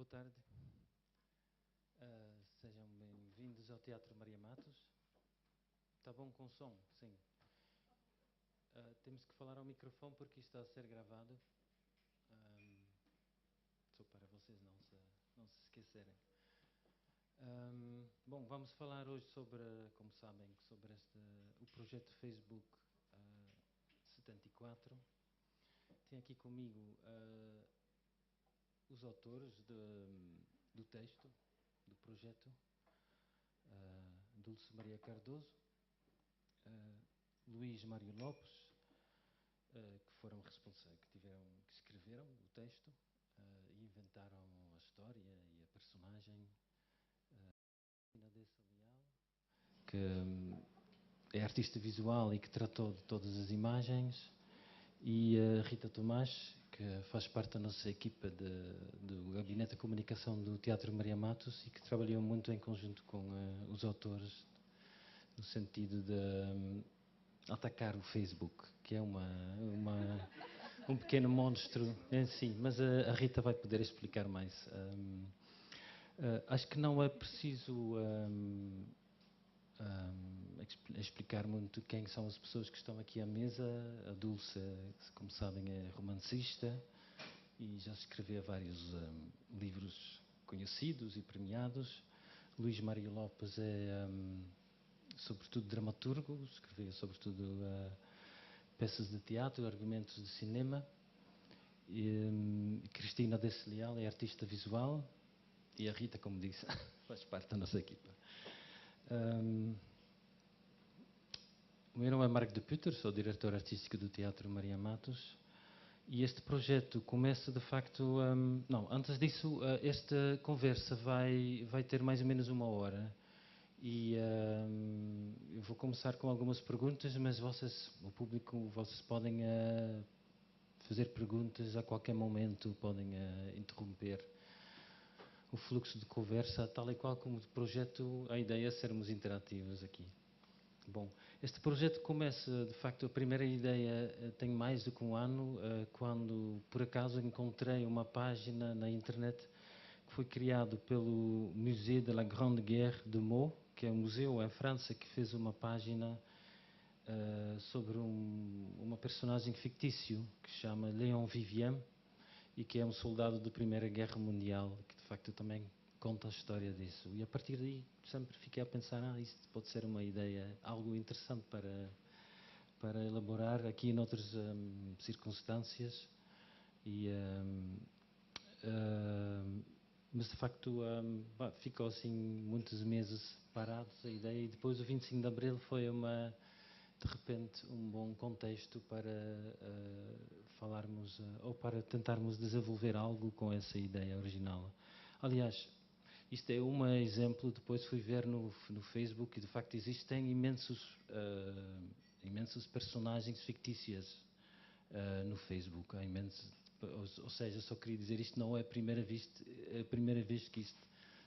boa tarde. Sejam bem-vindos ao Teatro Maria Matos. Está bom com som? Sim. Temos que falar ao microfone porque isto está a ser gravado. Só para vocês não se esquecerem. Bom, vamos falar hoje sobre, como sabem, sobre o projeto Facebook 74. Tenho aqui comigo os autores do texto, do projeto, Dulce Maria Cardoso, Luís Mário Lopes, que foram responsáveis, que escreveram o texto e inventaram a história e a personagem, Inadessa Leal, que é artista visual e que tratou de todas as imagens, e a Rita Tomás, que faz parte da nossa equipa do Gabinete de Comunicação do Teatro Maria Matos e que trabalhou muito em conjunto com os autores no sentido de atacar o Facebook, que é um pequeno monstro em si, mas a Rita vai poder explicar mais. Acho que não é preciso explicar muito quem são as pessoas que estão aqui à mesa. A Dulce, como sabem, é romancista e já escreveu vários livros conhecidos e premiados. Luís Mário Lopes é sobretudo dramaturgo, escreveu sobretudo peças de teatro, argumentos de cinema. Cristina Desse Leal é artista visual e a Rita, como disse, faz parte da nossa equipa. O meu nome é Marco de Putter, sou diretor artístico do Teatro Maria Matos e este projeto começa de facto... antes disso, esta conversa vai ter mais ou menos 1 hora e eu vou começar com algumas perguntas, mas o público, vocês podem fazer perguntas a qualquer momento, podem interromper o fluxo de conversa, tal e qual como o projeto, a ideia é sermos interativos aqui. Bom, este projeto começa, de facto, a primeira ideia tem mais do que 1 ano, quando por acaso encontrei uma página na internet que foi criado pelo Musée de la Grande Guerre de Meaux, que é um museu em França que fez uma página sobre uma personagem fictício que se chama Léon Vivien e que é um soldado da Primeira Guerra Mundial, que de facto também conta a história disso. E a partir daí sempre fiquei a pensar, isto pode ser uma ideia, algo interessante para elaborar aqui noutras circunstâncias. Mas de facto ficou assim muitos meses parados a ideia, e depois o 25 de Abril foi de repente um bom contexto para falarmos ou para tentarmos desenvolver algo com essa ideia original. Aliás, isto é um exemplo. Depois fui ver no Facebook e de facto existem imensos personagens fictícias no Facebook. Há imensos, ou seja, só queria dizer, isto não é a primeira vez que isto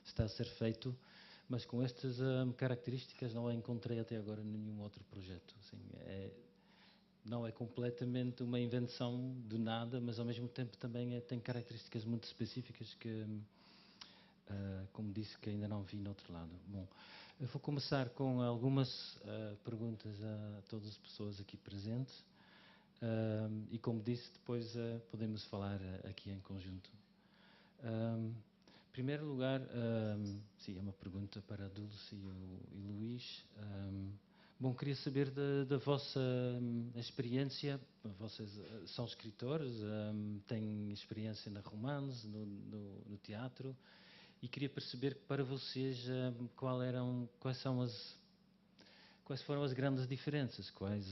está a ser feito, mas com estas características não a encontrei até agora em nenhum outro projeto. Assim, não é completamente uma invenção de nada, mas ao mesmo tempo também tem características muito específicas que, como disse, que ainda não vi no outro lado. Bom, eu vou começar com algumas perguntas a todas as pessoas aqui presentes e, como disse, depois podemos falar aqui em conjunto. Em primeiro lugar, sim, é uma pergunta para a Dulce e o Luís. Bom, queria saber da vossa experiência. Vocês são escritores, têm experiência na romance, no teatro, e queria perceber para vocês quais foram as grandes diferenças, quais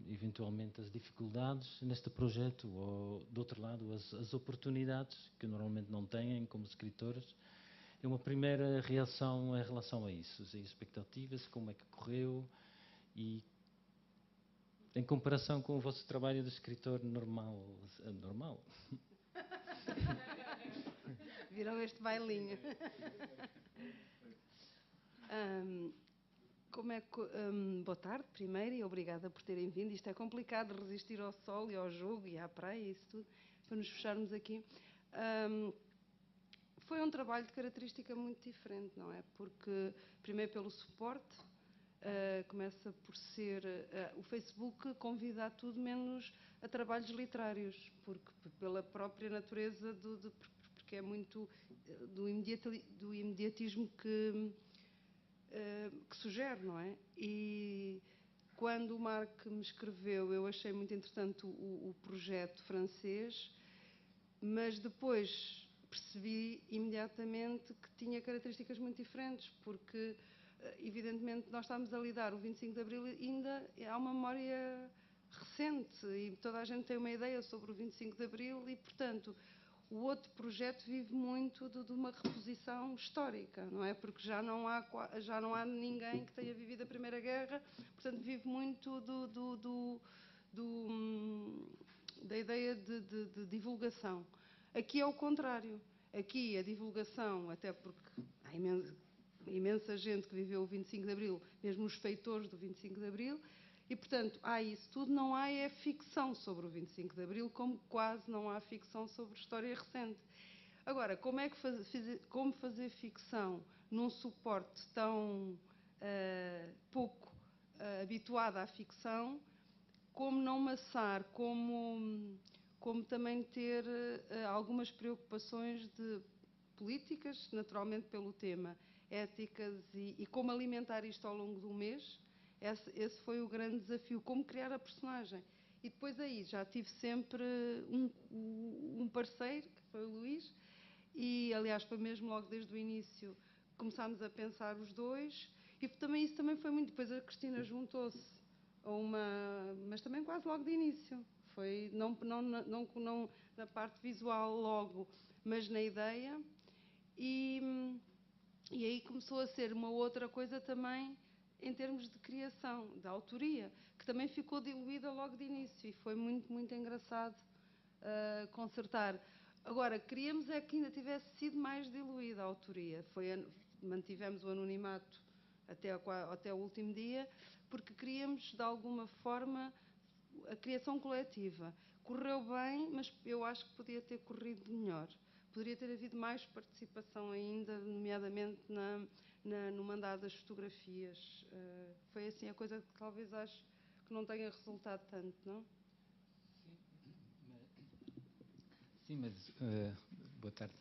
eventualmente as dificuldades neste projeto, ou do outro lado as oportunidades que normalmente não têm como escritores. É uma primeira reação em relação a isso, as expectativas, como é que correu e em comparação com o vosso trabalho de escritor normal. Viram este bailinho. Boa tarde, primeiro, e obrigada por terem vindo. Isto é complicado, resistir ao sol e ao jogo e à praia e isso tudo, para nos fecharmos aqui. Foi um trabalho de característica muito diferente, não é? Porque, primeiro pelo suporte, começa por ser... o Facebook convida a tudo menos a trabalhos literários, porque pela própria natureza porque é muito do imediatismo que sugere, não é? E quando o Marc me escreveu, eu achei muito interessante o projeto francês, mas depois percebi imediatamente que tinha características muito diferentes, porque, evidentemente, nós estamos a lidar, o 25 de Abril ainda há uma memória recente e toda a gente tem uma ideia sobre o 25 de Abril e, portanto, o outro projeto vive muito de uma reposição histórica, não é? Porque já não há ninguém que tenha vivido a Primeira Guerra, portanto, vive muito da ideia de divulgação. Aqui é o contrário. Aqui a divulgação, até porque há imensa gente que viveu o 25 de Abril, mesmo os feitores do 25 de Abril, e, portanto, há isso tudo, não há ficção sobre o 25 de Abril, como quase não há ficção sobre história recente. Agora, como fazer ficção num suporte tão pouco habituado à ficção, como não maçar, como também ter algumas preocupações políticas, naturalmente pelo tema, éticas e como alimentar isto ao longo do mês. Esse foi o grande desafio, como criar a personagem. E depois aí já tive sempre um parceiro, que foi o Luís, e aliás foi mesmo logo desde o início, começámos a pensar os dois, e isso também foi muito. Depois a Cristina juntou-se mas também quase logo de início. Foi não na parte visual logo, mas na ideia. E aí começou a ser uma outra coisa também em termos de criação, de autoria, que também ficou diluída logo de início e foi muito, muito engraçado consertar. Agora, queríamos é que ainda tivesse sido mais diluída a autoria. Mantivemos o anonimato até o último dia, porque queríamos, de alguma forma, a criação coletiva. Correu bem, mas eu acho que podia ter corrido melhor. Poderia ter havido mais participação ainda, nomeadamente no mandado das fotografias. Foi assim a coisa que talvez acho que não tenha resultado tanto, não? Sim, mas... boa tarde.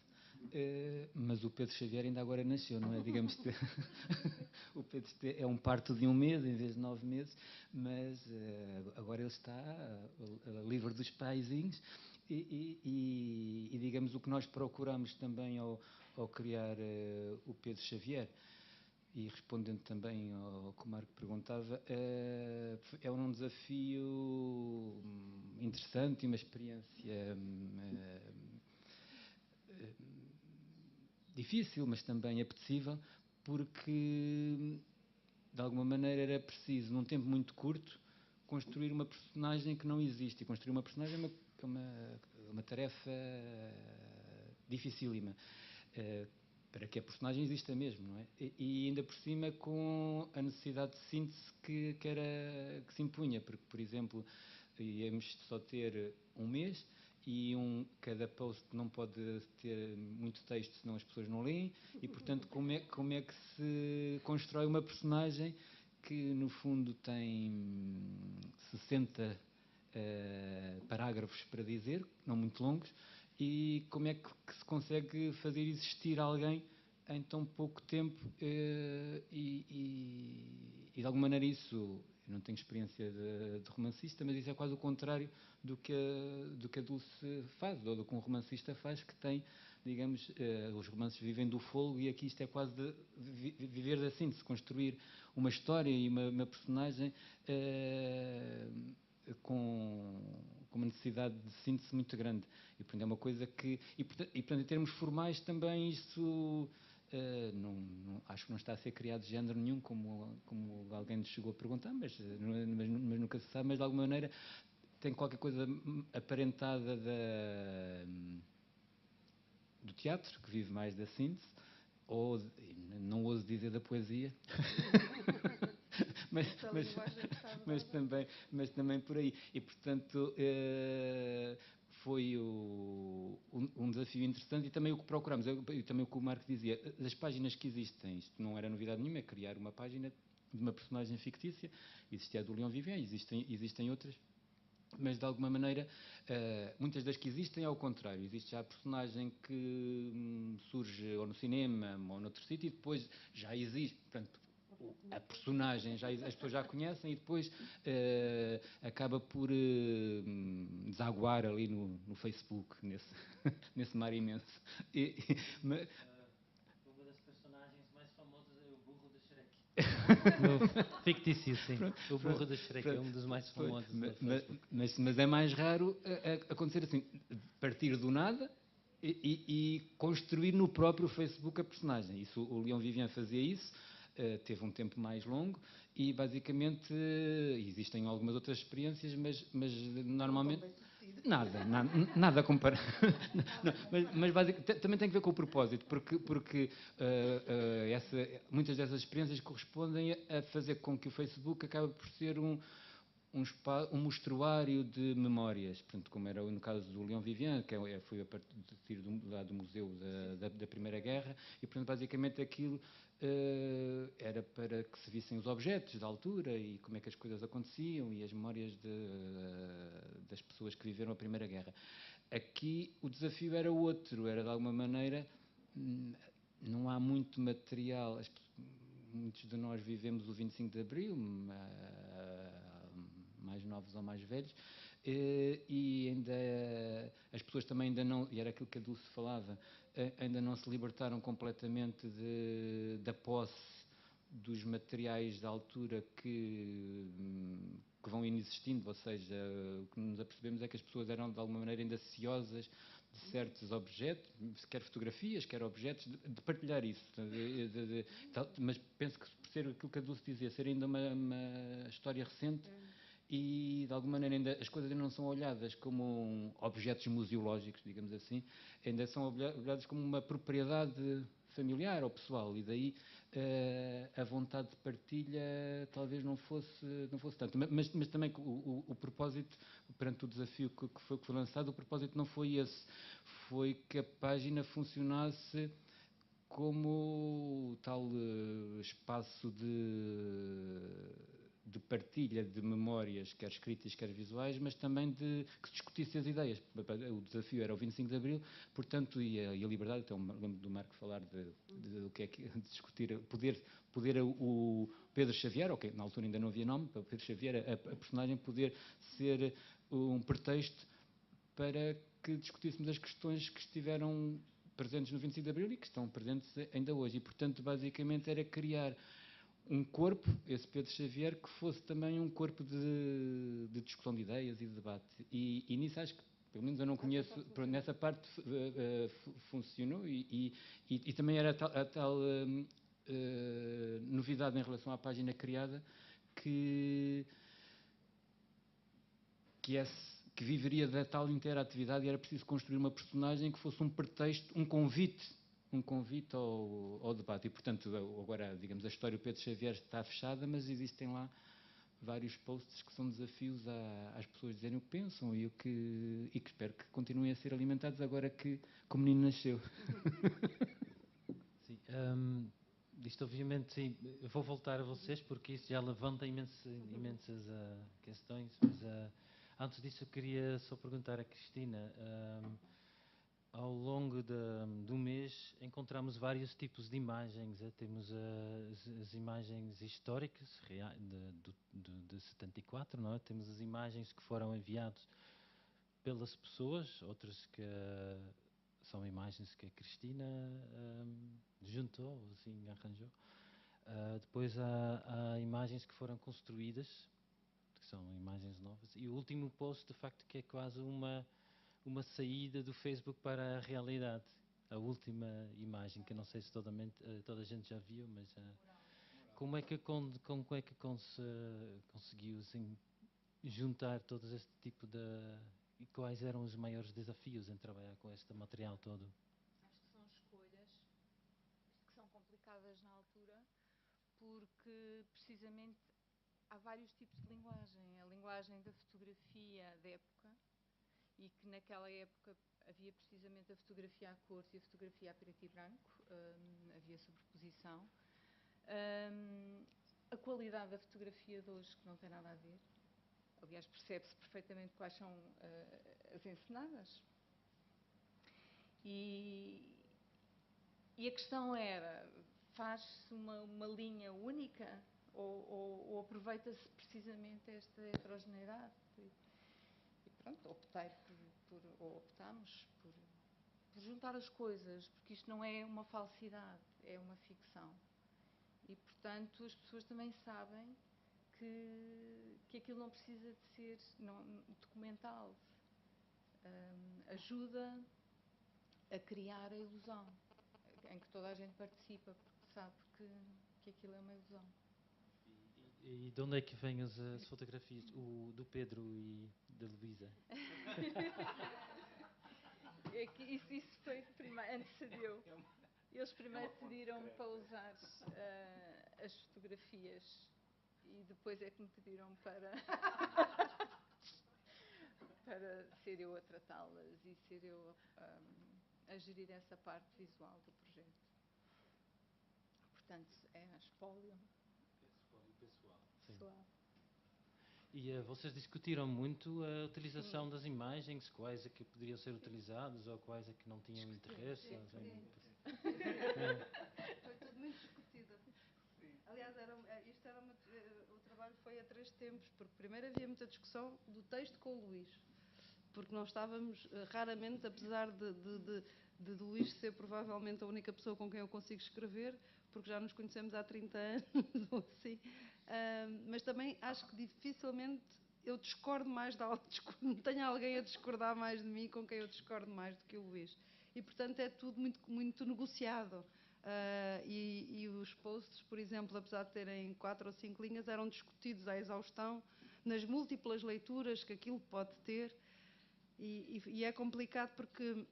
Mas o Pedro Xavier ainda agora nasceu, não é? Digamos que o Pedro é um parto de 1 mês em vez de 9 meses, mas agora ele está livre dos paizinhos e digamos o que nós procuramos também ao criar o Pedro Xavier, e respondendo também ao que o Marco perguntava, é um desafio interessante e uma experiência difícil, mas também apetecível, porque de alguma maneira era preciso, num tempo muito curto, construir uma personagem que não existe. E construir uma personagem é uma tarefa dificílima, para que a personagem exista mesmo, não é? E ainda por cima com a necessidade de síntese que se impunha, porque, por exemplo, íamos só ter 1 mês e cada post não pode ter muito texto, senão as pessoas não leem, e portanto como é que se constrói uma personagem que no fundo tem 60 parágrafos para dizer, não muito longos, e como é que se consegue fazer existir alguém em tão pouco tempo e de alguma maneira isso, eu não tenho experiência de romancista, mas isso é quase o contrário do que a Dulce faz, ou do que um romancista faz, que tem, digamos, os romances vivem do fôlego e aqui isto é quase viver da síntese, construir uma história e uma personagem com uma necessidade de síntese muito grande. E, portanto, é uma coisa que... E, portanto, em termos formais também isso... acho que não está a ser criado de género nenhum, como alguém nos chegou a perguntar, mas nunca se sabe, mas de alguma maneira tem qualquer coisa aparentada do teatro, que vive mais da síntese, ou, não ouso dizer da poesia, mas também por aí. E, portanto, foi um desafio interessante, e também o que procuramos, e também o que o Marco dizia, das páginas que existem, isto não era novidade nenhuma, é criar uma página de uma personagem fictícia. Existia a do Leon Vivien, existem outras, mas de alguma maneira muitas das que existem é ao contrário. Existe já a personagem que surge ou no cinema ou noutro sítio, e depois já existe, portanto, a personagem as pessoas já conhecem, e depois acaba por desaguar ali no Facebook, nesse mar imenso. Mas, uma das personagens mais famosas é o burro de Shrek. No fictício, sim. O burro de Shrek é um dos mais famosos no Facebook. Mas é mais raro acontecer assim, partir do nada e construir no próprio Facebook a personagem. Isso, o Leon Vivien fazia isso. Teve um tempo mais longo e basicamente existem algumas outras experiências, mas normalmente nada a comparar. mas basicamente também tem que ver com o propósito, porque muitas dessas experiências correspondem a fazer com que o Facebook acabe por ser um mostruário de memórias, portanto, como era no caso do Leon Vivien, que foi a partir do Museu da Primeira Guerra, e portanto basicamente aquilo era para que se vissem os objetos da altura e como é que as coisas aconteciam e as memórias das pessoas que viveram a Primeira Guerra. Aqui o desafio era outro, era de alguma maneira, não há muito material, muitos de nós vivemos o 25 de Abril, mais novos ou mais velhos, e ainda as pessoas também ainda não, e era aquilo que a Dulce falava, ainda não se libertaram completamente da posse dos materiais da altura que vão inexistindo, ou seja, o que nos apercebemos é que as pessoas eram de alguma maneira ainda ciosas de certos objetos, quer fotografias, quer objetos, de partilhar isso. Mas penso que por ser aquilo que a Dulce dizia, ser ainda uma história recente, e de alguma maneira ainda as coisas ainda não são olhadas como objetos museológicos, digamos assim, ainda são olhadas como uma propriedade familiar ou pessoal, e daí a vontade de partilha talvez não fosse tanto. Mas também o propósito, perante o desafio que foi lançado, o propósito não foi esse, foi que a página funcionasse como tal espaço de partilha de memórias, quer escritas, quer visuais, mas também que se discutisse as ideias. O desafio era o 25 de Abril, portanto, e a liberdade, então lembro do Marco falar de o que é que de discutir, poder o Pedro Xavier, ok, na altura ainda não havia nome, para o Pedro Xavier, a personagem poder ser um pretexto para que discutíssemos as questões que estiveram presentes no 25 de Abril e que estão presentes ainda hoje. E, portanto, basicamente era criar um corpo, esse Pedro Xavier, que fosse também um corpo de discussão de ideias e de debate. E nisso acho que, pelo menos eu não conheço, nessa parte funcionou, e também era a tal novidade em relação à página criada que viveria da tal interatividade, e era preciso construir uma personagem que fosse um pretexto, um convite ao debate. E, portanto, agora, digamos, a história do Pedro Xavier está fechada, mas existem lá vários posts que são desafios às pessoas dizerem o que pensam e que espero que continuem a ser alimentados agora que o menino nasceu. Sim, isto obviamente, sim, eu vou voltar a vocês porque isso já levanta imensas questões, mas antes disso eu queria só perguntar à Cristina. Ao longo do mês encontramos vários tipos de imagens. Temos as imagens históricas de 74, não é? Temos as imagens que foram enviadas pelas pessoas, outras que são imagens que a Cristina juntou, assim, arranjou. Depois há imagens que foram construídas, que são imagens novas. E o último post, de facto, que é quase uma saída do Facebook para a realidade. A última imagem, que eu não sei se toda a gente já viu, mas como é que conseguiu assim, juntar todo este tipo de... E quais eram os maiores desafios em trabalhar com este material todo? Acho que são escolhas que são complicadas na altura, porque precisamente há vários tipos de linguagem. A linguagem da fotografia da época e que naquela época havia precisamente a fotografia a cores e a fotografia a preto e branco, havia sobreposição. A qualidade da fotografia de hoje, que não tem nada a ver. Aliás, percebe-se perfeitamente quais são as encenadas. E a questão era, faz-se uma linha única ou aproveita-se precisamente esta heterogeneidade? E pronto, optámos por juntar as coisas, porque isto não é uma falsidade, é uma ficção. E, portanto, as pessoas também sabem que aquilo não precisa de ser documental. Ajuda a criar a ilusão, em que toda a gente participa, porque sabe que aquilo é uma ilusão. E de onde é que vêm as fotografias do Pedro e da Luísa? Isso foi primeiro, antecedeu. Eles primeiro pediram-me para usar as fotografias e depois é que me pediram para ser eu a tratá-las e ser eu a gerir essa parte visual do projeto. Portanto, é a espólio pessoal. E vocês discutiram muito a utilização das imagens, quais é que poderiam ser utilizadas ou quais é que não tinham interesse? Sim. Foi tudo muito discutido. Aliás, o trabalho foi a 3 tempos, porque primeiro havia muita discussão do texto com o Luís, porque nós estávamos raramente, apesar de Luís ser provavelmente a única pessoa com quem eu consigo escrever, porque já nos conhecemos há 30 anos ou assim, mas também acho que dificilmente eu discordo mais de alguém, tenho alguém a discordar mais de mim com quem eu discordo mais do que o Luís. E, portanto, é tudo muito, muito negociado. E os posts, por exemplo, apesar de terem 4 ou 5 linhas, eram discutidos à exaustão nas múltiplas leituras que aquilo pode ter. E é complicado porque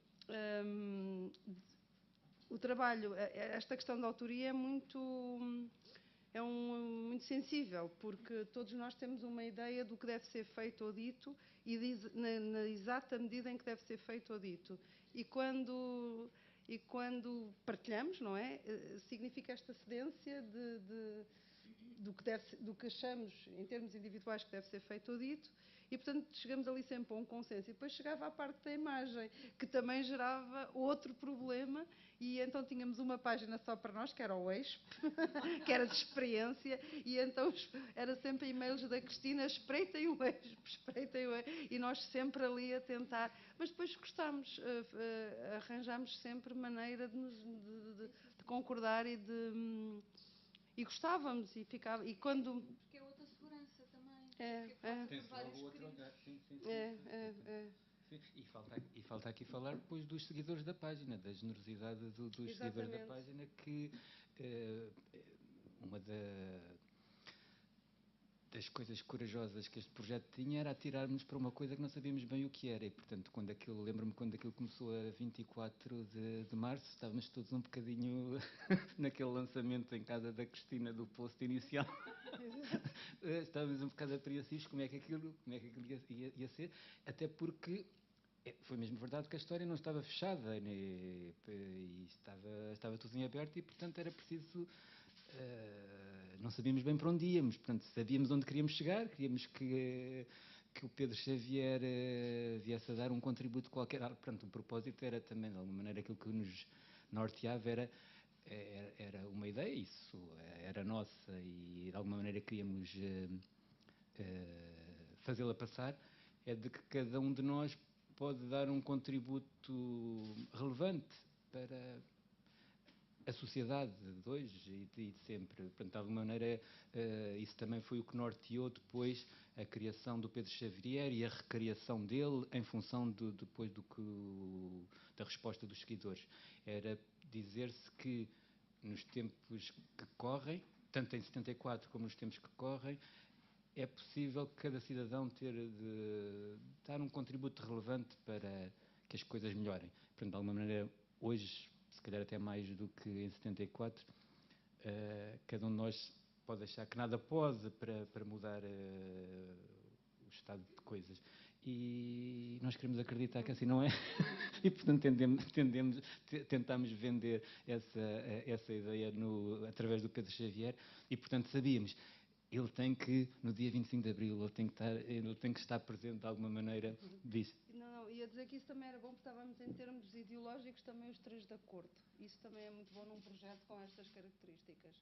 o trabalho, esta questão da autoria é muito sensível, porque todos nós temos uma ideia do que deve ser feito ou dito e na exata medida em que deve ser feito ou dito. E quando partilhamos, não é? Significa esta cedência do que achamos, em termos individuais, que deve ser feito ou dito, e, portanto, chegamos ali sempre a um consenso. E depois chegava à parte da imagem, que também gerava outro problema, e então tínhamos uma página só para nós, que era o EXP, que era de experiência, e então era sempre e-mails da Cristina, espreitem o EXP, espreitem o EXP, e nós sempre ali a tentar. Mas depois gostámos, arranjámos sempre maneira de concordar e gostávamos e ficava e quando porque é outra segurança também, tem-se logo outro olhar. Sim. E falta aqui falar depois dos seguidores da página, da generosidade dos seguidores da página, que uma das coisas corajosas que este projeto tinha era atirar-nos para uma coisa que não sabíamos bem o que era. E, portanto, lembro-me quando aquilo começou a 24 de março, estávamos todos um bocadinho naquele lançamento em casa da Cristina do post inicial. Estávamos um bocado apreensivos como é que aquilo ia ser, até porque foi mesmo verdade que a história não estava fechada e estava tudo em aberto e, portanto, era preciso... não sabíamos bem para onde íamos, portanto, sabíamos onde queríamos chegar, queríamos que o Pedro Xavier viesse a dar um contributo qualquer. Portanto, o propósito era também, de alguma maneira, aquilo que nos norteava era uma ideia, isso era nossa e, de alguma maneira, queríamos fazê-la passar, é de que cada um de nós pode dar um contributo relevante para a sociedade de hoje e de sempre. Portanto, de alguma maneira, isso também foi o que norteou depois a criação do Pedro Xavier e a recriação dele em função depois da resposta dos seguidores. Era dizer-se que nos tempos que correm, tanto em 74 como nos tempos que correm, é possível cada cidadão dar um contributo relevante para que as coisas melhorem. Portanto, de alguma maneira, hoje, se calhar até mais do que em 74, cada um de nós pode achar que nada pode para mudar o estado de coisas. e nós queremos acreditar que assim não é. E, portanto, tentámos vender essa ideia através do Pedro Xavier e, portanto, sabíamos, ele tem que, no dia 25 de Abril, ele tem que estar presente de alguma maneira disso. Não, ia dizer que isso também era bom, porque estávamos em termos ideológicos também os três de acordo. Isso também é muito bom num projeto com estas características.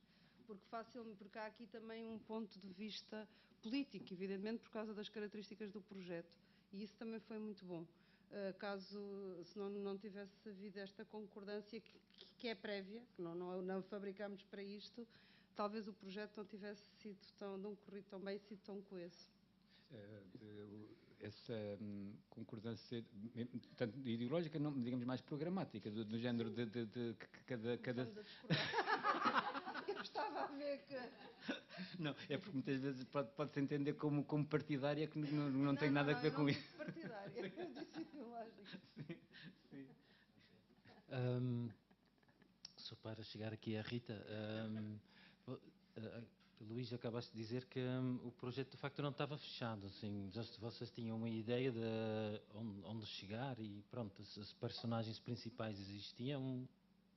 Porque há aqui também um ponto de vista político, evidentemente, por causa das características do projeto. E isso também foi muito bom. Se não tivesse havido esta concordância, que é prévia, que não fabricámos para isto, talvez o projeto não tivesse não corrido tão bem e sido tão coeso. Essa concordância, tanto ideológica, não, digamos mais programática, do género de que cada... Eu estava a ver que... Não, é porque muitas vezes pode-se entender como partidária, que não tem nada a ver com isso. Não, eu não disse partidária, eu disse ideológica. Sim. Só para chegar aqui à Rita, Luís, acabaste de dizer que o projeto de facto não estava fechado, assim, vocês tinham uma ideia de onde chegar e pronto, as personagens principais existiam,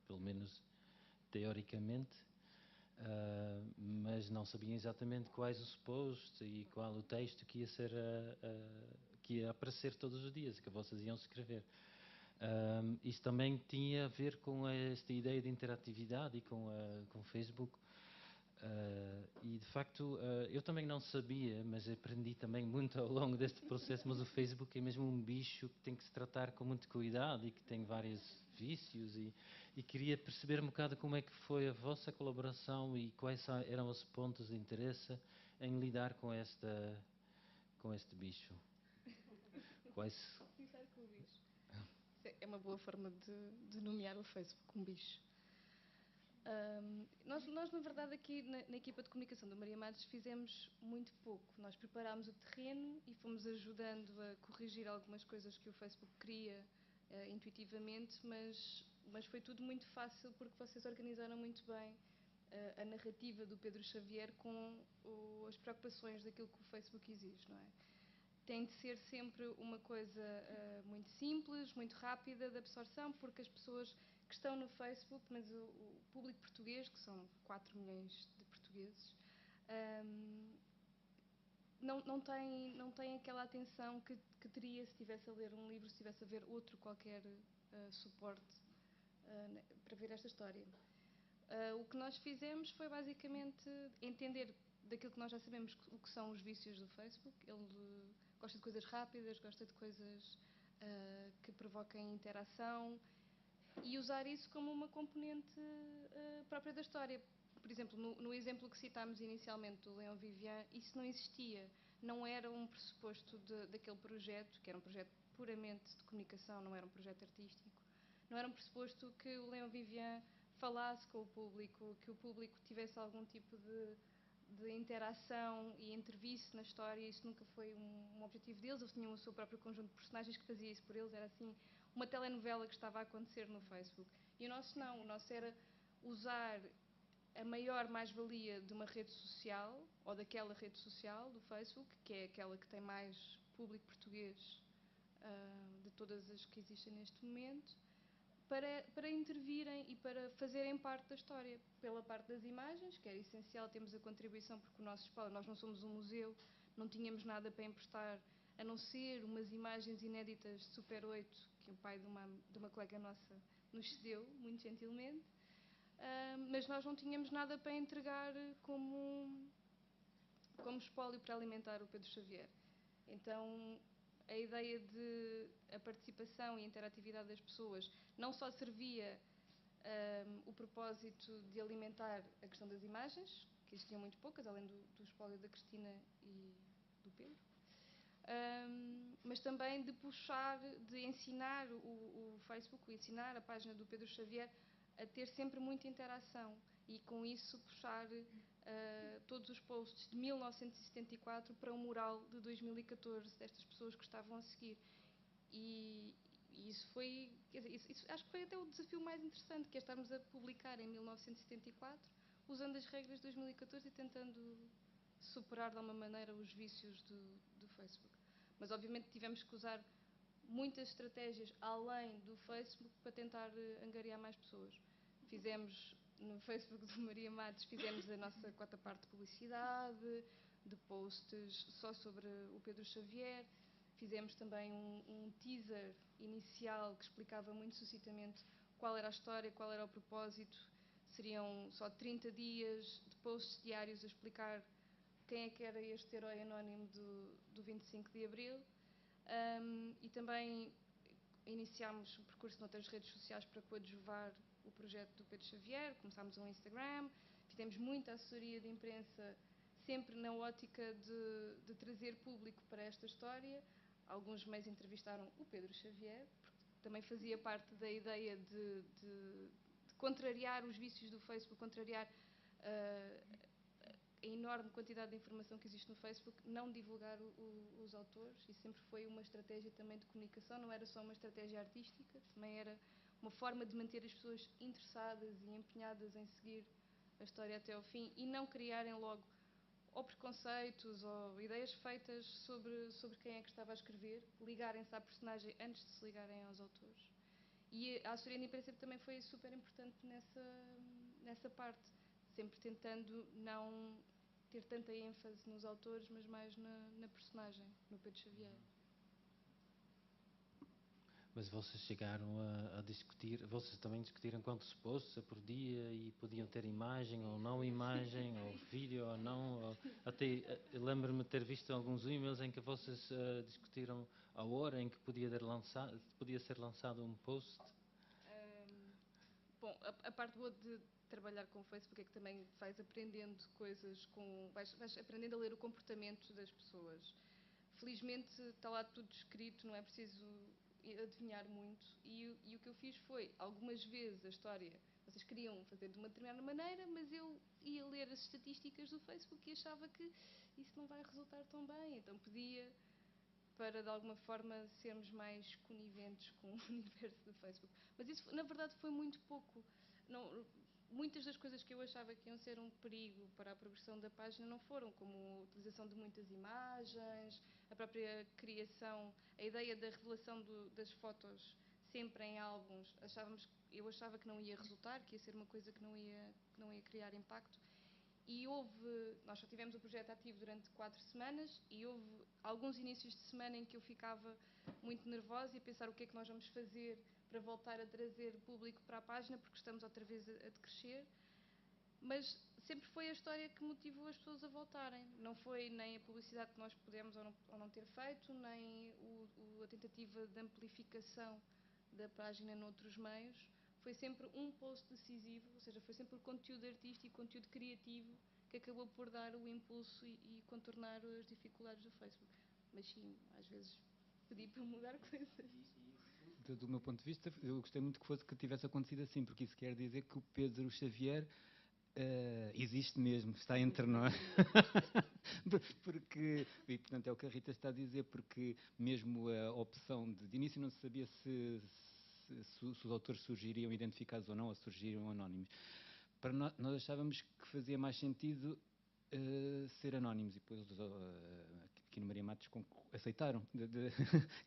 pelo menos teoricamente, mas não sabiam exatamente quais os posts e qual o texto que ia ser que ia aparecer todos os dias, que vocês iam escrever. Isso também tinha a ver com esta ideia de interatividade e com o Facebook. E de facto eu também não sabia, mas aprendi também muito ao longo deste processo, mas o Facebook é mesmo um bicho que tem que se tratar com muito cuidado e que tem vários vícios e queria perceber um bocado como é que foi a vossa colaboração e quais eram os pontos de interesse em lidar com este bicho. Começar com o bicho. É uma boa forma de nomear o Facebook, um bicho. Nós, na verdade, aqui na equipa de comunicação do Maria Matos fizemos muito pouco. Nós preparámos o terreno e fomos ajudando a corrigir algumas coisas que o Facebook queria intuitivamente, mas foi tudo muito fácil porque vocês organizaram muito bem a narrativa do Pedro Xavier com as preocupações daquilo que o Facebook exige, não é? Tem de ser sempre uma coisa muito simples, muito rápida de absorção, porque as pessoas que estão no Facebook, mas o público português, que são 4 milhões de portugueses, não tem aquela atenção que teria se estivesse a ler um livro, se estivesse a ver outro qualquer suporte para ver esta história. O que nós fizemos foi basicamente entender daquilo que nós já sabemos o que são os vícios do Facebook. Ele gosta de coisas rápidas, gosta de coisas que provoquem interação e usar isso como uma componente própria da história. Por exemplo, no exemplo que citámos inicialmente do Leon Vivian, isso não existia. Não era um pressuposto daquele projeto, que era um projeto puramente de comunicação, não era um projeto artístico. Não era um pressuposto que o Leon Vivian falasse com o público, que o público tivesse algum tipo de interação e intervisse na história. Isso nunca foi um objetivo deles. Eles tinham o seu próprio conjunto de personagens que fazia isso por eles. Era assim uma telenovela que estava a acontecer no Facebook. E o nosso não. O nosso era usar a maior mais-valia de uma rede social, ou daquela rede social do Facebook, que é aquela que tem mais público português de todas as que existem neste momento, para intervirem e para fazerem parte da história. Pela parte das imagens, que era essencial, temos a contribuição, porque o nosso espólio, nós não somos um museu, não tínhamos nada para emprestar, a não ser umas imagens inéditas de Super 8, que o pai de uma colega nossa nos cedeu, muito gentilmente, mas nós não tínhamos nada para entregar como espólio para alimentar o Pedro Xavier. Então, a ideia de a participação e a interatividade das pessoas não só servia o propósito de alimentar a questão das imagens, que existiam muito poucas, além do espólio da Cristina e do Pedro, mas também de puxar, de ensinar o Facebook, ensinar a página do Pedro Xavier a ter sempre muita interação e com isso puxar todos os posts de 1974 para o mural de 2014 destas pessoas que estavam a seguir. E isso foi, quer dizer, isso acho que foi até o desafio mais interessante, que é estarmos a publicar em 1974, usando as regras de 2014 e tentando superar de alguma maneira os vícios do Facebook. Mas obviamente tivemos que usar muitas estratégias além do Facebook para tentar angariar mais pessoas. Fizemos no Facebook do Maria Matos, fizemos a nossa cota parte de publicidade, de posts só sobre o Pedro Xavier. Fizemos também um teaser inicial que explicava muito sucintamente qual era a história, qual era o propósito. Seriam só 30 dias de posts diários a explicar quem é que era este herói anónimo do 25 de Abril. E também iniciámos um percurso noutras redes sociais para coadjuvar o projeto do Pedro Xavier. Começámos um Instagram, fizemos muita assessoria de imprensa, sempre na ótica de trazer público para esta história. Alguns meios entrevistaram o Pedro Xavier, porque também fazia parte da ideia de contrariar os vícios do Facebook, contrariar a enorme quantidade de informação que existe no Facebook, não divulgar os autores. E sempre foi uma estratégia também de comunicação, não era só uma estratégia artística, também era uma forma de manter as pessoas interessadas e empenhadas em seguir a história até ao fim e não criarem logo ou preconceitos ou ideias feitas sobre quem é que estava a escrever, ligarem-se à personagem antes de se ligarem aos autores. E a assessoria de imprensa também foi super importante nessa parte, sempre tentando não ter tanta ênfase nos autores, mas mais na personagem, no Pedro Xavier. Mas vocês chegaram a discutir, vocês também discutiram quantos posts por dia e podiam ter imagem ou não imagem, ou vídeo ou não. Ou, até lembro-me de ter visto alguns e-mails em que vocês discutiram a hora em que podia ser lançado um post. Bom, a parte boa de trabalhar com o Facebook é que também vais aprendendo coisas, vais aprendendo a ler o comportamento das pessoas. Felizmente está lá tudo escrito, não é preciso adivinhar muito. E o que eu fiz foi, algumas vezes a história, vocês queriam fazer de uma determinada maneira, mas eu ia ler as estatísticas do Facebook e achava que isso não vai resultar tão bem. Então pedia para, de alguma forma, sermos mais coniventes com o universo do Facebook. Mas isso, na verdade, foi muito pouco. Muitas das coisas que eu achava que iam ser um perigo para a progressão da página não foram, como a utilização de muitas imagens, a própria criação, a ideia da revelação das fotos sempre em álbuns. Eu achava que não ia resultar, que ia ser uma coisa que não ia criar impacto. E nós só tivemos o projeto ativo durante 4 semanas e houve alguns inícios de semana em que eu ficava muito nervosa e a pensar o que é que nós vamos fazer para voltar a trazer público para a página, porque estamos outra vez a decrescer. Mas sempre foi a história que motivou as pessoas a voltarem. Não foi nem a publicidade que nós pudemos ou não ter feito, nem a tentativa de amplificação da página noutros meios. Foi sempre um post decisivo, ou seja, foi sempre o conteúdo artístico, conteúdo criativo, que acabou por dar o impulso e contornar as dificuldades do Facebook. Mas sim, às vezes pedi para mudar coisas. Do meu ponto de vista, eu gostei muito que tivesse acontecido assim, porque isso quer dizer que o Pedro Xavier existe mesmo, está entre nós. E portanto é o que a Rita está a dizer, porque mesmo a opção de início não se sabia se os autores surgiriam identificados ou não, ou surgiriam anónimos. Para nós achávamos que fazia mais sentido ser anónimos, e depois aqui no Maria Matos aceitaram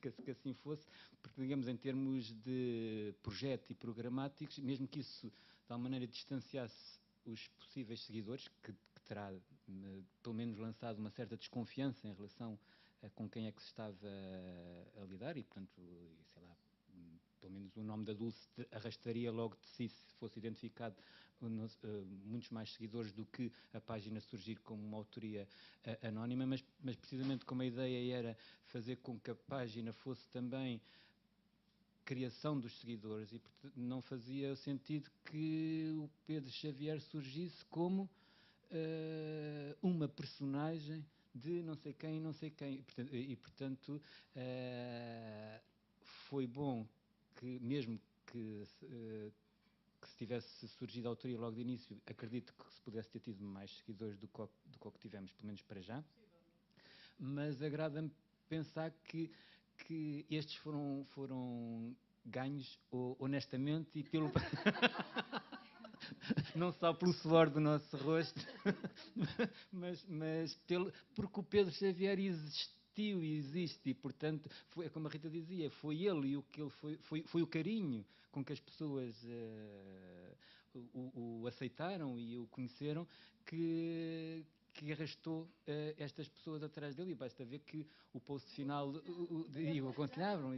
que assim fosse, porque, digamos, em termos de projeto e programáticos, mesmo que isso de tal maneira distanciasse os possíveis seguidores, que terá pelo menos lançado uma certa desconfiança em relação a com quem é que se estava a lidar, e portanto, sei lá, pelo menos o nome da Dulce arrastaria logo de si, se fosse identificado, muitos mais seguidores do que a página surgir como uma autoria anónima, mas precisamente como a ideia era fazer com que a página fosse também criação dos seguidores, e não fazia sentido que o Pedro Xavier surgisse como uma personagem de não sei quem, e portanto foi bom que, mesmo que se tivesse surgido a autoria logo de início, acredito que se pudesse ter tido mais seguidores do que tivemos, pelo menos para já. Mas agrada-me pensar que estes foram ganhos honestamente e pelo não só pelo suor do nosso rosto, mas porque o Pedro Xavier existiu e existe, e portanto, foi, como a Rita dizia, foi ele e o que ele foi o carinho com que as pessoas o aceitaram e o conheceram que arrastou estas pessoas atrás dele, e basta ver que o post final e o aconselharam,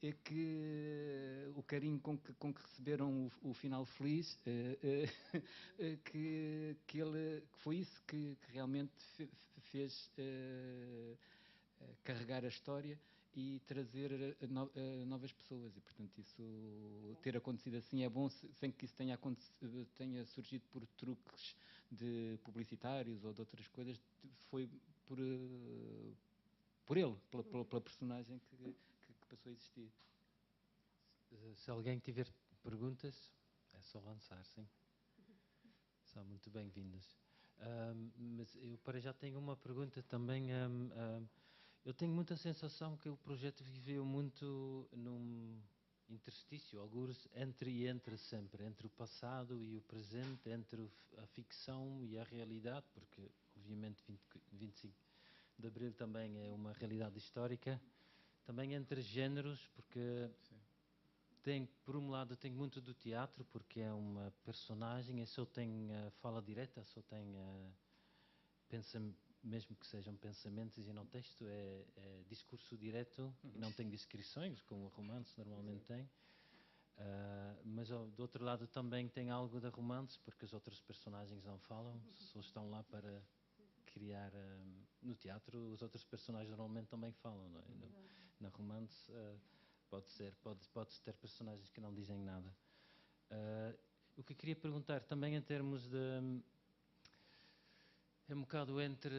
é que o carinho com que receberam o final feliz, que foi isso que realmente fez carregar a história e trazer novas pessoas, e portanto isso ter acontecido assim é bom, sem que isso tenha surgido por truques de publicitários ou de outras coisas, foi por ele, pela personagem que passou a existir. Se alguém tiver perguntas, é só lançar, sim. São muito bem-vindas. Mas eu para já tenho uma pergunta também. Eu tenho muita sensação que o projeto viveu muito num interstício, alguns entre e entre sempre, entre o passado e o presente, entre a ficção e a realidade, porque obviamente 25 de Abril também é uma realidade histórica, também entre géneros, porque por um lado tem muito do teatro, porque é uma personagem, e só tem fala direta, só tem mesmo que sejam pensamentos e não texto, é discurso direto e não tem descrições, como o romance normalmente tem. Mas do outro lado também tem algo de romance, porque os outros personagens não falam, só estão lá para criar. No teatro, os outros personagens normalmente também falam, não é? No romance, pode ter personagens que não dizem nada. O que eu queria perguntar também em termos de. É um bocado entre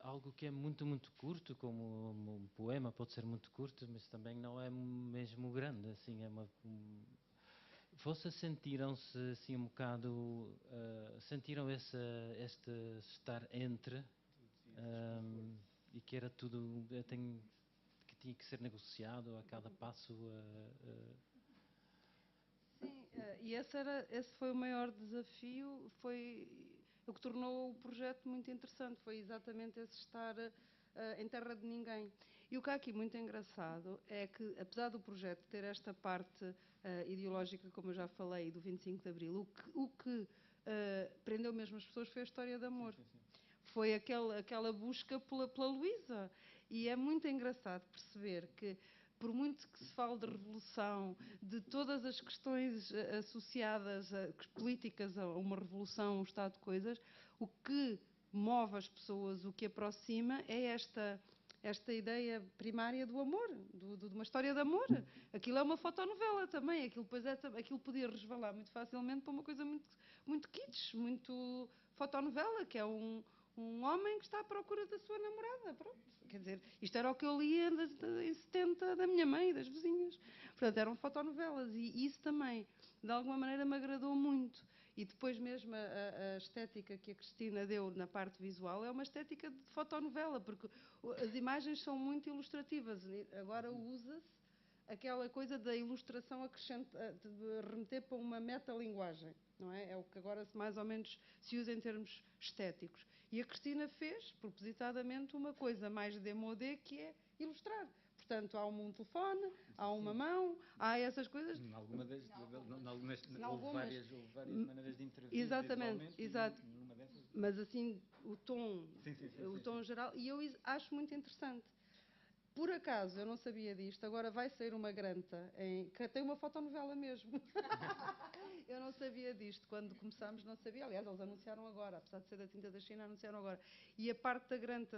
algo que é muito, muito curto, como um poema pode ser muito curto, mas também não é mesmo grande, assim, Vocês sentiram-se assim um bocado, sentiram este estar entre, e que era tudo, que tinha que ser negociado a cada passo? Sim, e esse foi o maior desafio, foi o que tornou o projeto muito interessante, foi exatamente esse estar em terra de ninguém. E o que há aqui muito engraçado é que, apesar do projeto ter esta parte ideológica, como eu já falei, do 25 de Abril, o que prendeu mesmo as pessoas foi a história de amor. Sim. Foi aquela busca pela Luísa. E é muito engraçado perceber que, por muito que se fale de revolução, de todas as questões associadas políticas a uma revolução, um estado de coisas, o que move as pessoas, o que aproxima é esta ideia primária do amor, de uma história de amor. Aquilo é uma fotonovela também, aquilo podia resvalar muito facilmente para uma coisa muito, muito kitsch, muito fotonovela, que é um homem que está à procura da sua namorada, pronto. Quer dizer, isto era o que eu lia em 70 da minha mãe e das vizinhas. Portanto, eram fotonovelas e isso também, de alguma maneira, me agradou muito. E depois mesmo a estética que a Cristina deu na parte visual é uma estética de fotonovela, porque as imagens são muito ilustrativas. Agora usa-se aquela coisa da ilustração de remeter para uma metalinguagem, não é? É o que agora mais ou menos se usa em termos estéticos. E a Cristina fez, propositadamente, uma coisa mais démodé, que é ilustrar. Portanto, há um telefone, há uma mão, há essas coisas. Houve várias maneiras de intervir. Exatamente, exato. Dessas... Mas assim, o tom geral, e eu acho muito interessante. Por acaso, eu não sabia disto, agora vai sair uma granta, que tem uma fotonovela mesmo. Eu não sabia disto, quando começámos não sabia, aliás, eles anunciaram agora, apesar de ser da tinta da China, anunciaram agora. E a parte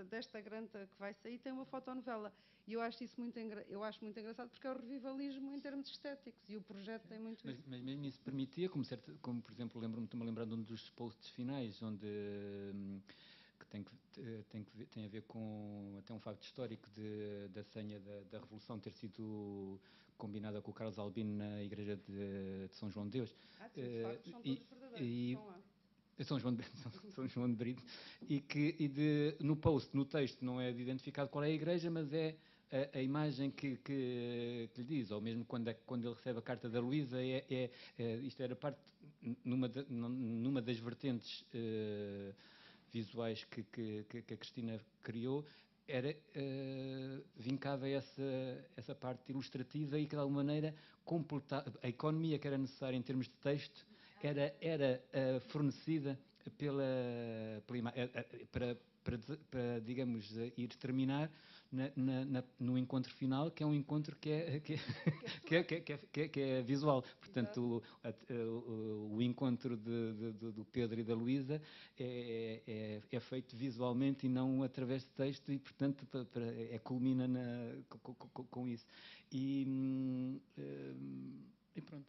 desta granta que vai sair tem uma fotonovela. E eu acho isso muito engraçado, porque é o revivalismo em termos estéticos, e o projeto tem muito isso. Mas mesmo isso permitia, como por exemplo, estou-me lembrando de um dos posts finais, onde... que tem a ver com até um facto histórico da senha da Revolução ter sido combinada com o Carlos Albino na igreja de São João de Deus. Sim, os factos são todos verdadeiros, estão lá. São João de Brito, no post, no texto, não é identificado qual é a igreja, mas é a imagem que lhe diz, ou mesmo quando ele recebe a carta da Luísa, isto era parte, numa das vertentes visuais que a Cristina criou, era vincava essa parte ilustrativa e que de alguma maneira a economia que era necessária em termos de texto era fornecida para, digamos, ir terminar no encontro final, que é um encontro que é visual. Portanto, o encontro do Pedro e da Luísa é feito visualmente e não através de texto e, portanto, culmina com isso. E pronto.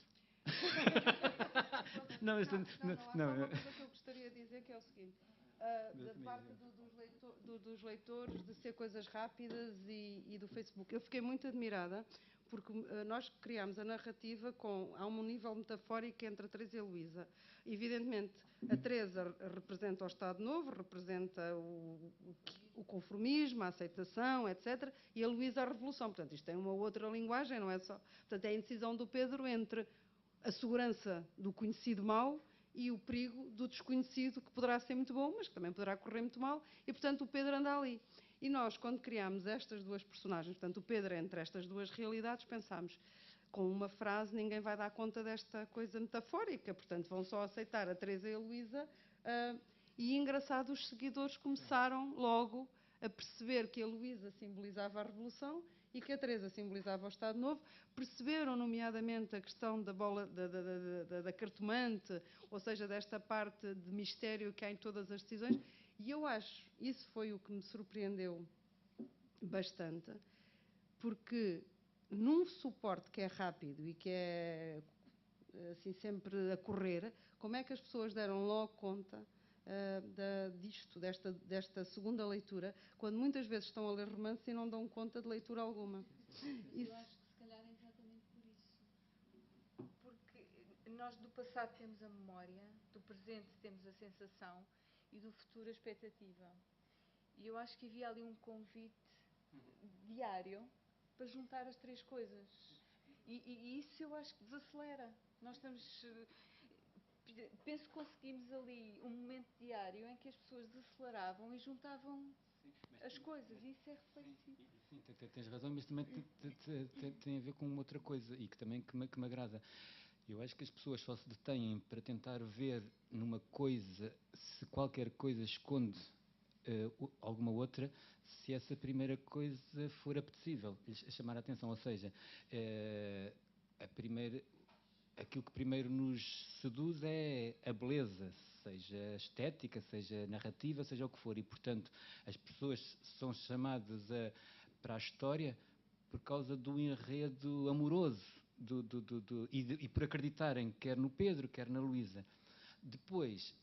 Não, há só uma coisa que eu gostaria de dizer, que é o seguinte. Da parte dos leitores, de ser coisas rápidas e do Facebook. Eu fiquei muito admirada, porque nós criámos a narrativa há um nível metafórico entre a Teresa e a Luísa. Evidentemente, a Teresa representa o Estado Novo, representa o conformismo, a aceitação, etc. E a Luísa a Revolução. Portanto, isto tem uma outra linguagem, não é só... Portanto, é a indecisão do Pedro entre a segurança do conhecido mau e o perigo do desconhecido, que poderá ser muito bom, mas que também poderá correr muito mal, e, portanto, o Pedro anda ali. E nós, quando criámos estas duas personagens, portanto, o Pedro entre estas duas realidades, pensámos, com uma frase ninguém vai dar conta desta coisa metafórica, portanto, vão só aceitar a Teresa e a Luísa, e, engraçado, os seguidores começaram logo a perceber que a Luísa simbolizava a Revolução e que a Teresa simbolizava o Estado Novo, perceberam, nomeadamente, a questão da bola da cartomante, ou seja, desta parte de mistério que há em todas as decisões, e eu acho, isso foi o que me surpreendeu bastante, porque num suporte que é rápido e que é assim sempre a correr, como é que as pessoas deram logo conta desta segunda leitura, quando muitas vezes estão a ler romance e não dão conta de leitura alguma? Eu acho que se calhar é exatamente por isso. Porque nós do passado temos a memória, do presente temos a sensação e do futuro a expectativa. E eu acho que havia ali um convite diário para juntar as três coisas. E isso eu acho que desacelera. Nós estamos... Penso que conseguimos ali um momento diário em que as pessoas desaceleravam e juntavam as coisas. E isso é reflexivo. Sim, tens razão, mas também tem a ver com outra coisa e que também que me agrada. Eu acho que as pessoas só se detêm para tentar ver numa coisa se qualquer coisa esconde alguma outra, se essa primeira coisa for apetecível, chamar a atenção. Ou seja, aquilo que primeiro nos seduz é a beleza, seja estética, seja narrativa, seja o que for. E, portanto, as pessoas são chamadas para a história por causa do enredo amoroso e por acreditarem quer no Pedro, quer na Luísa. Depois,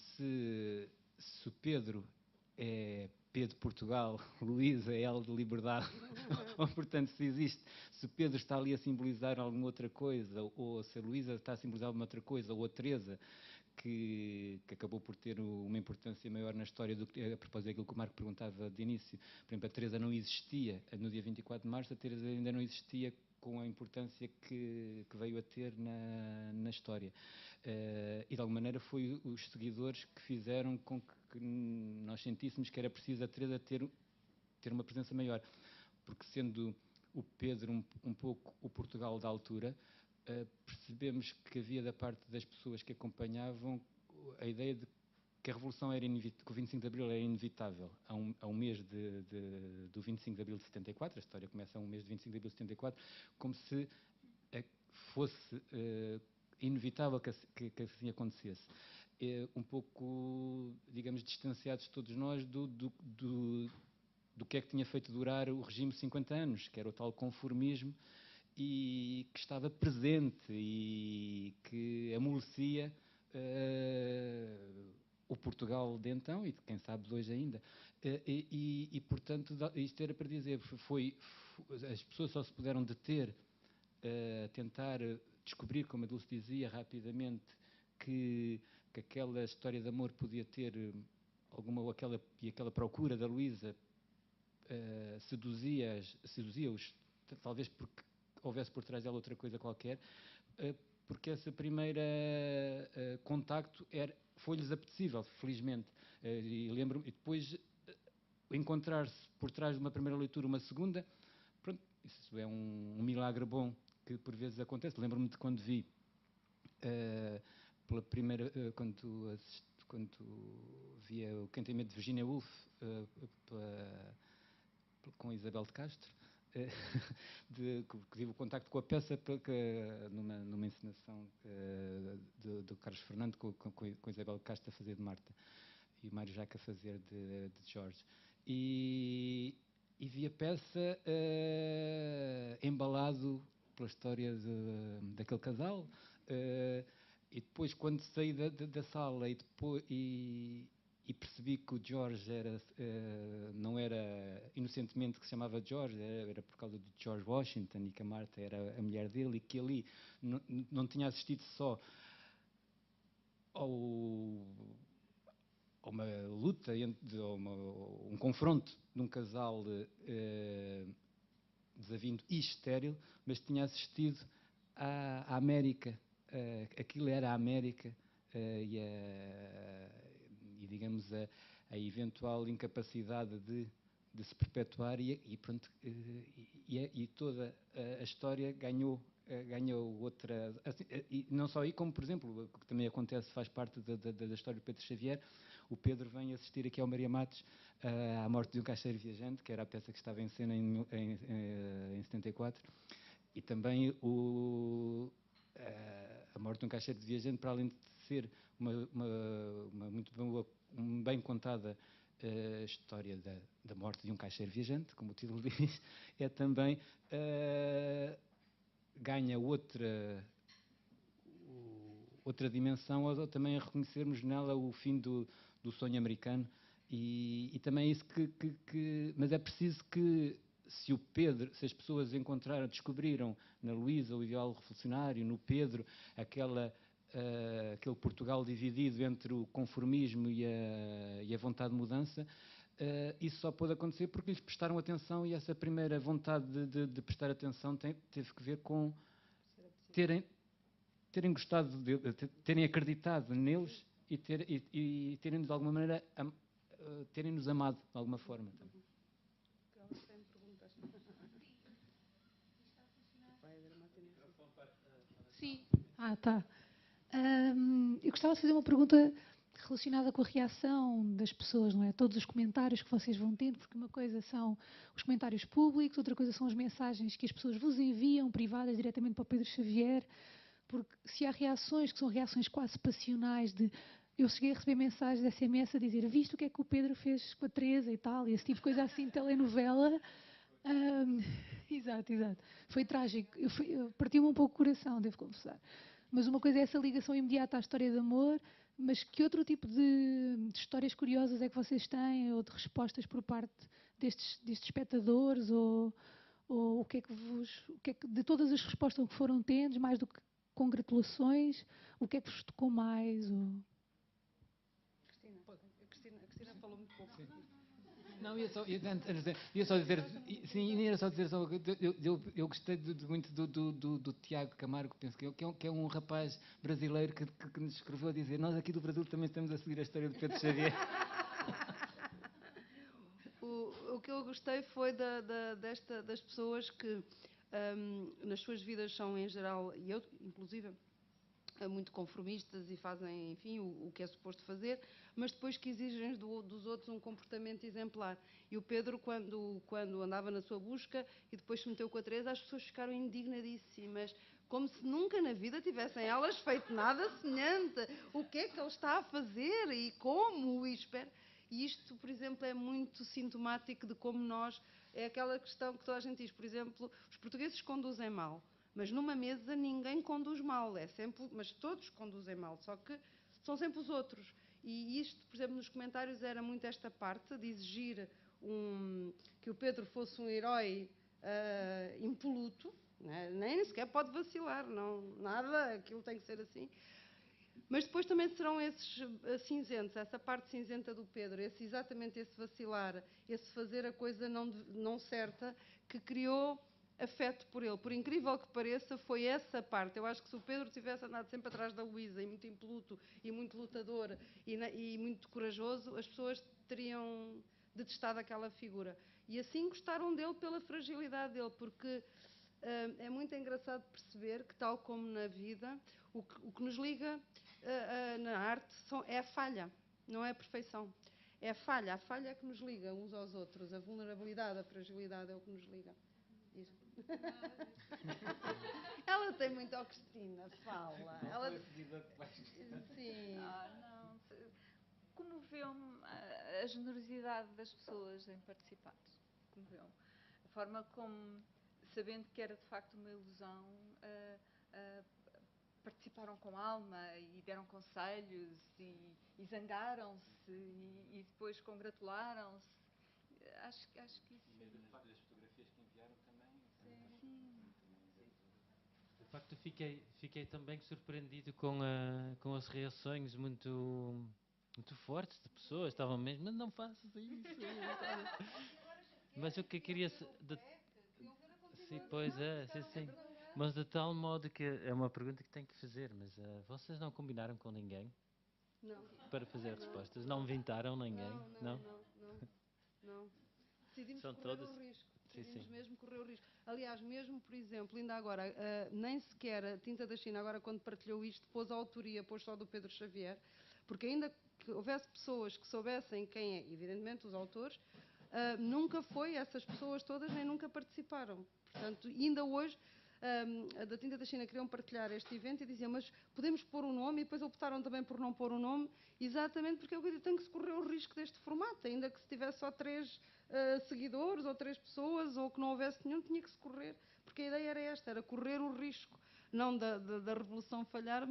se o Pedro é P de Portugal, Luísa é L de Liberdade, ou, portanto, se o Pedro está ali a simbolizar alguma outra coisa, ou se a Luísa está a simbolizar alguma outra coisa, ou a Teresa, que acabou por ter uma importância maior na história do que, a propósito daquilo que o Marco perguntava de início. Por exemplo, a Teresa não existia no dia 24 de março, a Teresa ainda não existia com a importância que veio a ter na história. E de alguma maneira foi os seguidores que fizeram com que nós sentíssemos que era preciso a Teresa ter uma presença maior, porque sendo o Pedro um pouco o Portugal da altura, percebemos que havia da parte das pessoas que acompanhavam a ideia de que a Revolução era inevitável, que o 25 de Abril era inevitável a um mês do 25 de Abril de 74, a história começa a um mês de 25 de Abril de 74, como se fosse inevitável que assim acontecesse. Um pouco, digamos, distanciados todos nós do que é que tinha feito durar o regime de 50 anos, que era o tal conformismo, e que estava presente e que amolecia o Portugal de então e de quem sabe de hoje ainda. E, portanto, isto era para dizer, as pessoas só se puderam deter a tentar descobrir, como a Dulce dizia rapidamente, que aquela história de amor podia ter aquela procura da Luísa seduzia-os, talvez porque houvesse por trás dela outra coisa qualquer, porque esse primeiro contacto foi-lhes apetecível, felizmente. E lembro-me, e depois encontrar-se por trás de uma primeira leitura uma segunda, pronto, isso é um milagre bom que por vezes acontece. Lembro-me de quando vi pela primeira, quando via o Quem Tem Medo de Virginia Woolf com Isabel de Castro, que tive o contacto com a peça numa encenação do Carlos Fernando com Isabel de Castro a fazer de Marta e o Mário Jaca a fazer de Jorge. E vi a peça embalado pela história daquele casal, e depois quando saí da sala e percebi que o George não era inocentemente que se chamava George, era por causa de George Washington, e que a Marta era a mulher dele, e que ali não tinha assistido só a uma luta, um confronto de um casal desavindo e estéril, mas tinha assistido à América. Aquilo era a América e digamos a eventual incapacidade de se perpetuar, e pronto, e toda a história ganhou outra, assim, e não só aí, como por exemplo, o que também acontece, faz parte da história do Pedro Xavier. O Pedro vem assistir aqui ao Maria Matos à morte de um caixeiro viajante, que era a peça que estava em cena em 74, e também a morte de um caixeiro viajante, para além de ser uma muito bem contada história da morte de um caixeiro viajante, como o título diz, é também ganha outra dimensão, ou também a reconhecermos nela o fim do sonho americano, e também isso mas é preciso que, se as pessoas descobriram na Luísa o ideal revolucionário, no Pedro aquele Portugal dividido entre o conformismo e a vontade de mudança, isso só pôde acontecer porque lhes prestaram atenção, e essa primeira vontade de prestar atenção teve que ver com terem gostado, terem acreditado neles e terem-nos de alguma maneira terem-nos amado de alguma forma. Sim. Tá. Eu gostava de fazer uma pergunta relacionada com a reação das pessoas, não é? Todos os comentários que vocês vão tendo, porque uma coisa são os comentários públicos, outra coisa são as mensagens que as pessoas vos enviam, privadas, diretamente para o Pedro Xavier, porque se há reações que são reações quase passionais de... Eu cheguei a receber mensagens de SMS a dizer: viste o que é que o Pedro fez com a Teresa e tal, e esse tipo de coisa assim, telenovela. Exato. Foi trágico. Partiu-me um pouco o coração, devo confessar. Mas uma coisa é essa ligação imediata à história de amor, mas que outro tipo de histórias curiosas é que vocês têm, ou de respostas por parte destes espectadores, ou o que é que de todas as respostas que foram tendo, mais do que congratulações, o que é que vos tocou mais? A Cristina falou muito pouco. Sim. Não, ia só dizer, eu gostei muito do Tiago Camargo, penso que é um rapaz brasileiro que nos escreveu a dizer: nós aqui do Brasil também estamos a seguir a história de Pedro Xavier. O que eu gostei foi das pessoas que nas suas vidas são, em geral, e eu inclusive, muito conformistas e fazem, enfim, o que é suposto fazer, mas depois que exigem dos outros um comportamento exemplar. E o Pedro, quando andava na sua busca e depois se meteu com a Teresa, as pessoas ficaram indignadíssimas, como se nunca na vida tivessem elas feito nada semelhante. O que é que ele está a fazer e como? E isto, por exemplo, é muito sintomático de como nós... É aquela questão que toda a gente diz, por exemplo, os portugueses conduzem mal. Mas numa mesa ninguém conduz mal, mas todos conduzem mal, só que são sempre os outros. E isto, por exemplo, nos comentários era muito esta parte de exigir que o Pedro fosse um herói impoluto, né? Nem sequer pode vacilar, não, nada, aquilo tem que ser assim. Mas depois também serão esses cinzentos, essa parte cinzenta do Pedro, exatamente esse vacilar, esse fazer a coisa não certa, que criou afeto por ele. Por incrível que pareça, foi essa parte. Eu acho que se o Pedro tivesse andado sempre atrás da Luísa, e muito impoluto, e muito lutador, e muito corajoso, as pessoas teriam detestado aquela figura. E assim gostaram dele pela fragilidade dele, porque é muito engraçado perceber que, tal como na vida, o que nos liga na arte é a falha, não é a perfeição. É a falha é que nos liga uns aos outros. A vulnerabilidade, a fragilidade é o que nos liga. Ela tem muito ao Cristina, fala. Ela... Sim. Não. Comoveu-me a generosidade das pessoas em participar. Comoveu-me. A forma como, sabendo que era de facto uma ilusão, participaram com alma e deram conselhos e zangaram-se e depois congratularam-se. Acho que isso... E mesmo o facto das fotografias que enviaram também... Sim. De facto, fiquei também surpreendido com as reações muito fortes de pessoas. Estavam mesmo, mas não faças isso. Mas o que eu queria... Sim, pois é, sim. Mas de tal modo que é uma pergunta que tenho que fazer, mas vocês não combinaram com ninguém? Não. Para fazer respostas? Não inventaram ninguém? Não. Decidimos São correr todas? o risco. Sim. Mesmo correr o risco. Aliás, mesmo, por exemplo, ainda agora, nem sequer a Tinta da China, agora quando partilhou isto, pôs a autoria, pôs só do Pedro Xavier, porque ainda que houvesse pessoas que soubessem quem é, evidentemente, os autores, nunca foi essas pessoas todas, nem nunca participaram. Portanto, ainda hoje, a da Tinta da China queriam partilhar este evento e diziam, mas podemos pôr um nome, e depois optaram também por não pôr o nome, exatamente porque eu tenho que se correr o risco deste formato, ainda que se tivesse só 3 seguidores ou 3 pessoas, ou que não houvesse nenhum, tinha que se correr, porque a ideia era esta, era correr o risco, não da revolução falhar,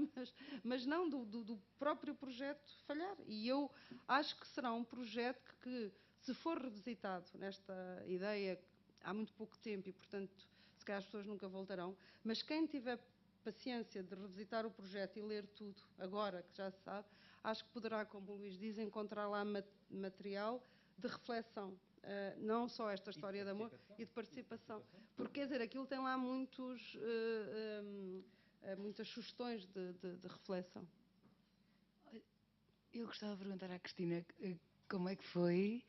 mas não do próprio projeto falhar. E eu acho que será um projeto que se for revisitado nesta ideia, há muito pouco tempo e, portanto, se calhar as pessoas nunca voltarão, mas quem tiver paciência de revisitar o projeto e ler tudo, agora que já se sabe, acho que poderá, como o Luís diz, encontrar lá material de reflexão. Não só esta história de amor e de participação. Porque, quer dizer, aquilo tem lá muitas sugestões de reflexão. Eu gostava de perguntar à Cristina como é que foi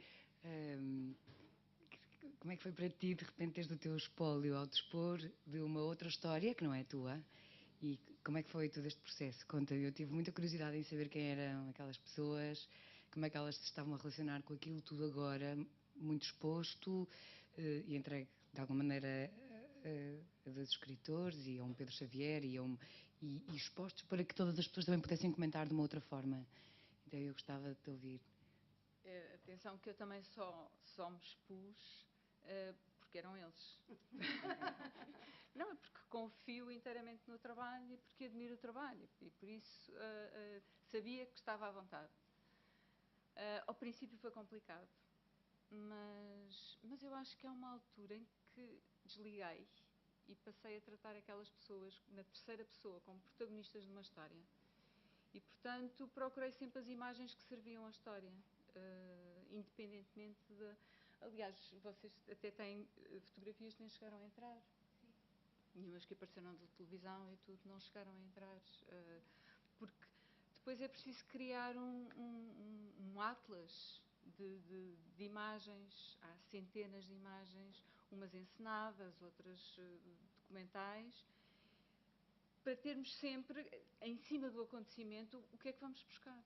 para ti, de repente, teres o teu espólio ao dispor de uma outra história, que não é tua, e como é que foi todo este processo? Conta, eu tive muita curiosidade em saber quem eram aquelas pessoas, como é que elas se estavam a relacionar com aquilo tudo agora, muito exposto e entregue, de alguma maneira, a dois escritores e a um Pedro Xavier e expostos para que todas as pessoas também pudessem comentar de uma outra forma. Então eu gostava de te ouvir. Atenção que eu também só me expus porque eram eles. Não, é porque confio inteiramente no trabalho e porque admiro o trabalho e por isso sabia que estava à vontade. Ao princípio foi complicado, mas eu acho que é uma altura em que desliguei e passei a tratar aquelas pessoas na terceira pessoa como protagonistas de uma história. E, portanto, procurei sempre as imagens que serviam à história, independentemente de... Aliás, vocês até têm fotografias que nem chegaram a entrar. Sim. Nenhumas que apareceram na televisão e tudo não chegaram a entrar. Porque depois é preciso criar um atlas de imagens. Há centenas de imagens, umas encenadas, outras documentais, para termos sempre, em cima do acontecimento, o que é que vamos buscar.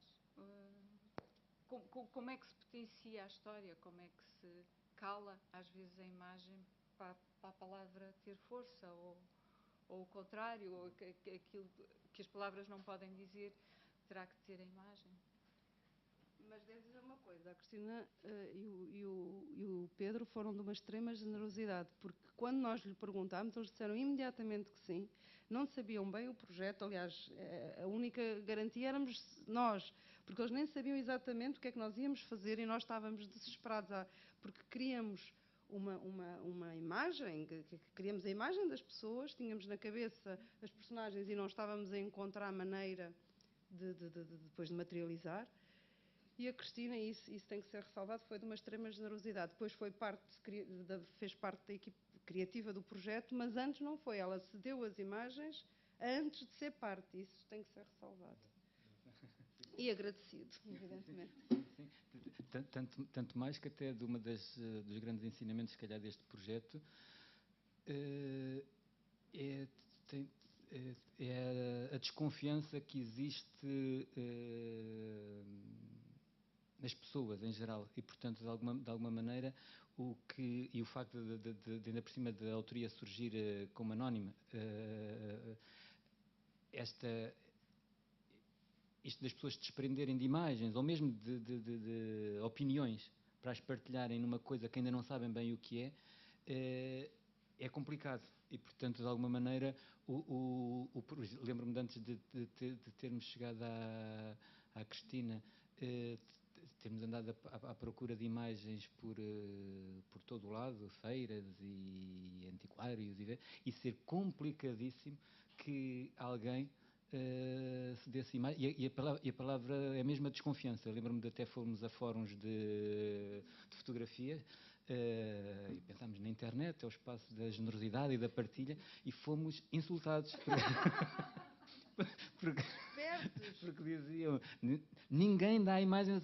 Como é que se potencia a história, como é que se cala, às vezes, a imagem para a palavra ter força, ou o contrário, ou aquilo que as palavras não podem dizer, terá que ter a imagem. Mas devo dizer uma coisa, a Cristina e o Pedro foram de uma extrema generosidade, porque quando nós lhe perguntámos, eles disseram imediatamente que sim, não sabiam bem o projeto, aliás, a única garantia éramos nós, porque eles nem sabiam exatamente o que é que nós íamos fazer e nós estávamos desesperados, porque queríamos uma imagem, queríamos a imagem das pessoas, tínhamos na cabeça as personagens e não estávamos a encontrar a maneira depois de materializar. E a Cristina, e isso tem que ser ressalvado, foi de uma extrema generosidade. Depois fez parte da equipe criativa do projeto, mas antes não foi. Ela cedeu as imagens antes de ser parte. Isso tem que ser ressalvado. E agradecido, evidentemente. Sim. Tanto mais que até de dos grandes ensinamentos, se calhar, deste projeto é a desconfiança que existe nas pessoas em geral e, portanto, de alguma maneira, o facto de ainda por cima da autoria surgir como anónima, isto das pessoas se desprenderem de imagens ou mesmo de opiniões para as partilharem numa coisa que ainda não sabem bem o que é complicado. E, portanto, de alguma maneira, lembro-me de antes de termos chegado à Cristina, termos andado à procura de imagens por todo o lado, feiras e antiquários, e ser complicadíssimo que alguém se desse imagem. E a palavra é mesmo a desconfiança. Lembro-me de até fomos a fóruns de fotografia, e pensámos na internet, é o espaço da generosidade e da partilha, e fomos insultados porque diziam ninguém dá imagens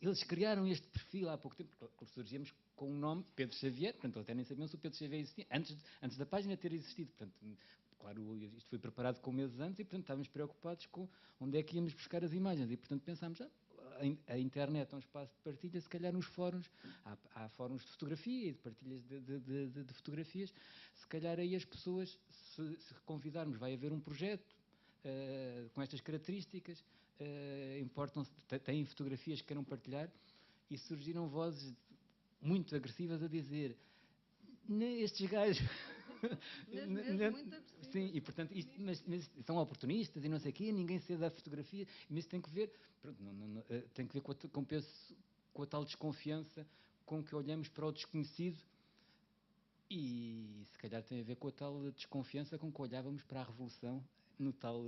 eles criaram este perfil há pouco tempo, porque surgíamos com o nome Pedro Xavier, portanto até nem sabiam se o Pedro Xavier existia antes da página ter existido, portanto, claro, isto foi preparado com meses antes e, portanto, estávamos preocupados com onde é que íamos buscar as imagens e, portanto, pensámos, a internet é um espaço de partilha, se calhar nos fóruns, há fóruns de fotografia e de partilhas de fotografias, se calhar aí as pessoas, se convidarmos, vai haver um projeto com estas características, têm fotografias que queiram partilhar, e surgiram vozes muito agressivas a dizer estes gajos... Mesmo muito agressivas. Sim, e portanto, mas são oportunistas e não sei o quê, ninguém cede à fotografia, mas tem que ver, pronto, tem que ver com a tal desconfiança com que olhamos para o desconhecido, e se calhar tem a ver com a tal desconfiança com que olhávamos para a Revolução no tal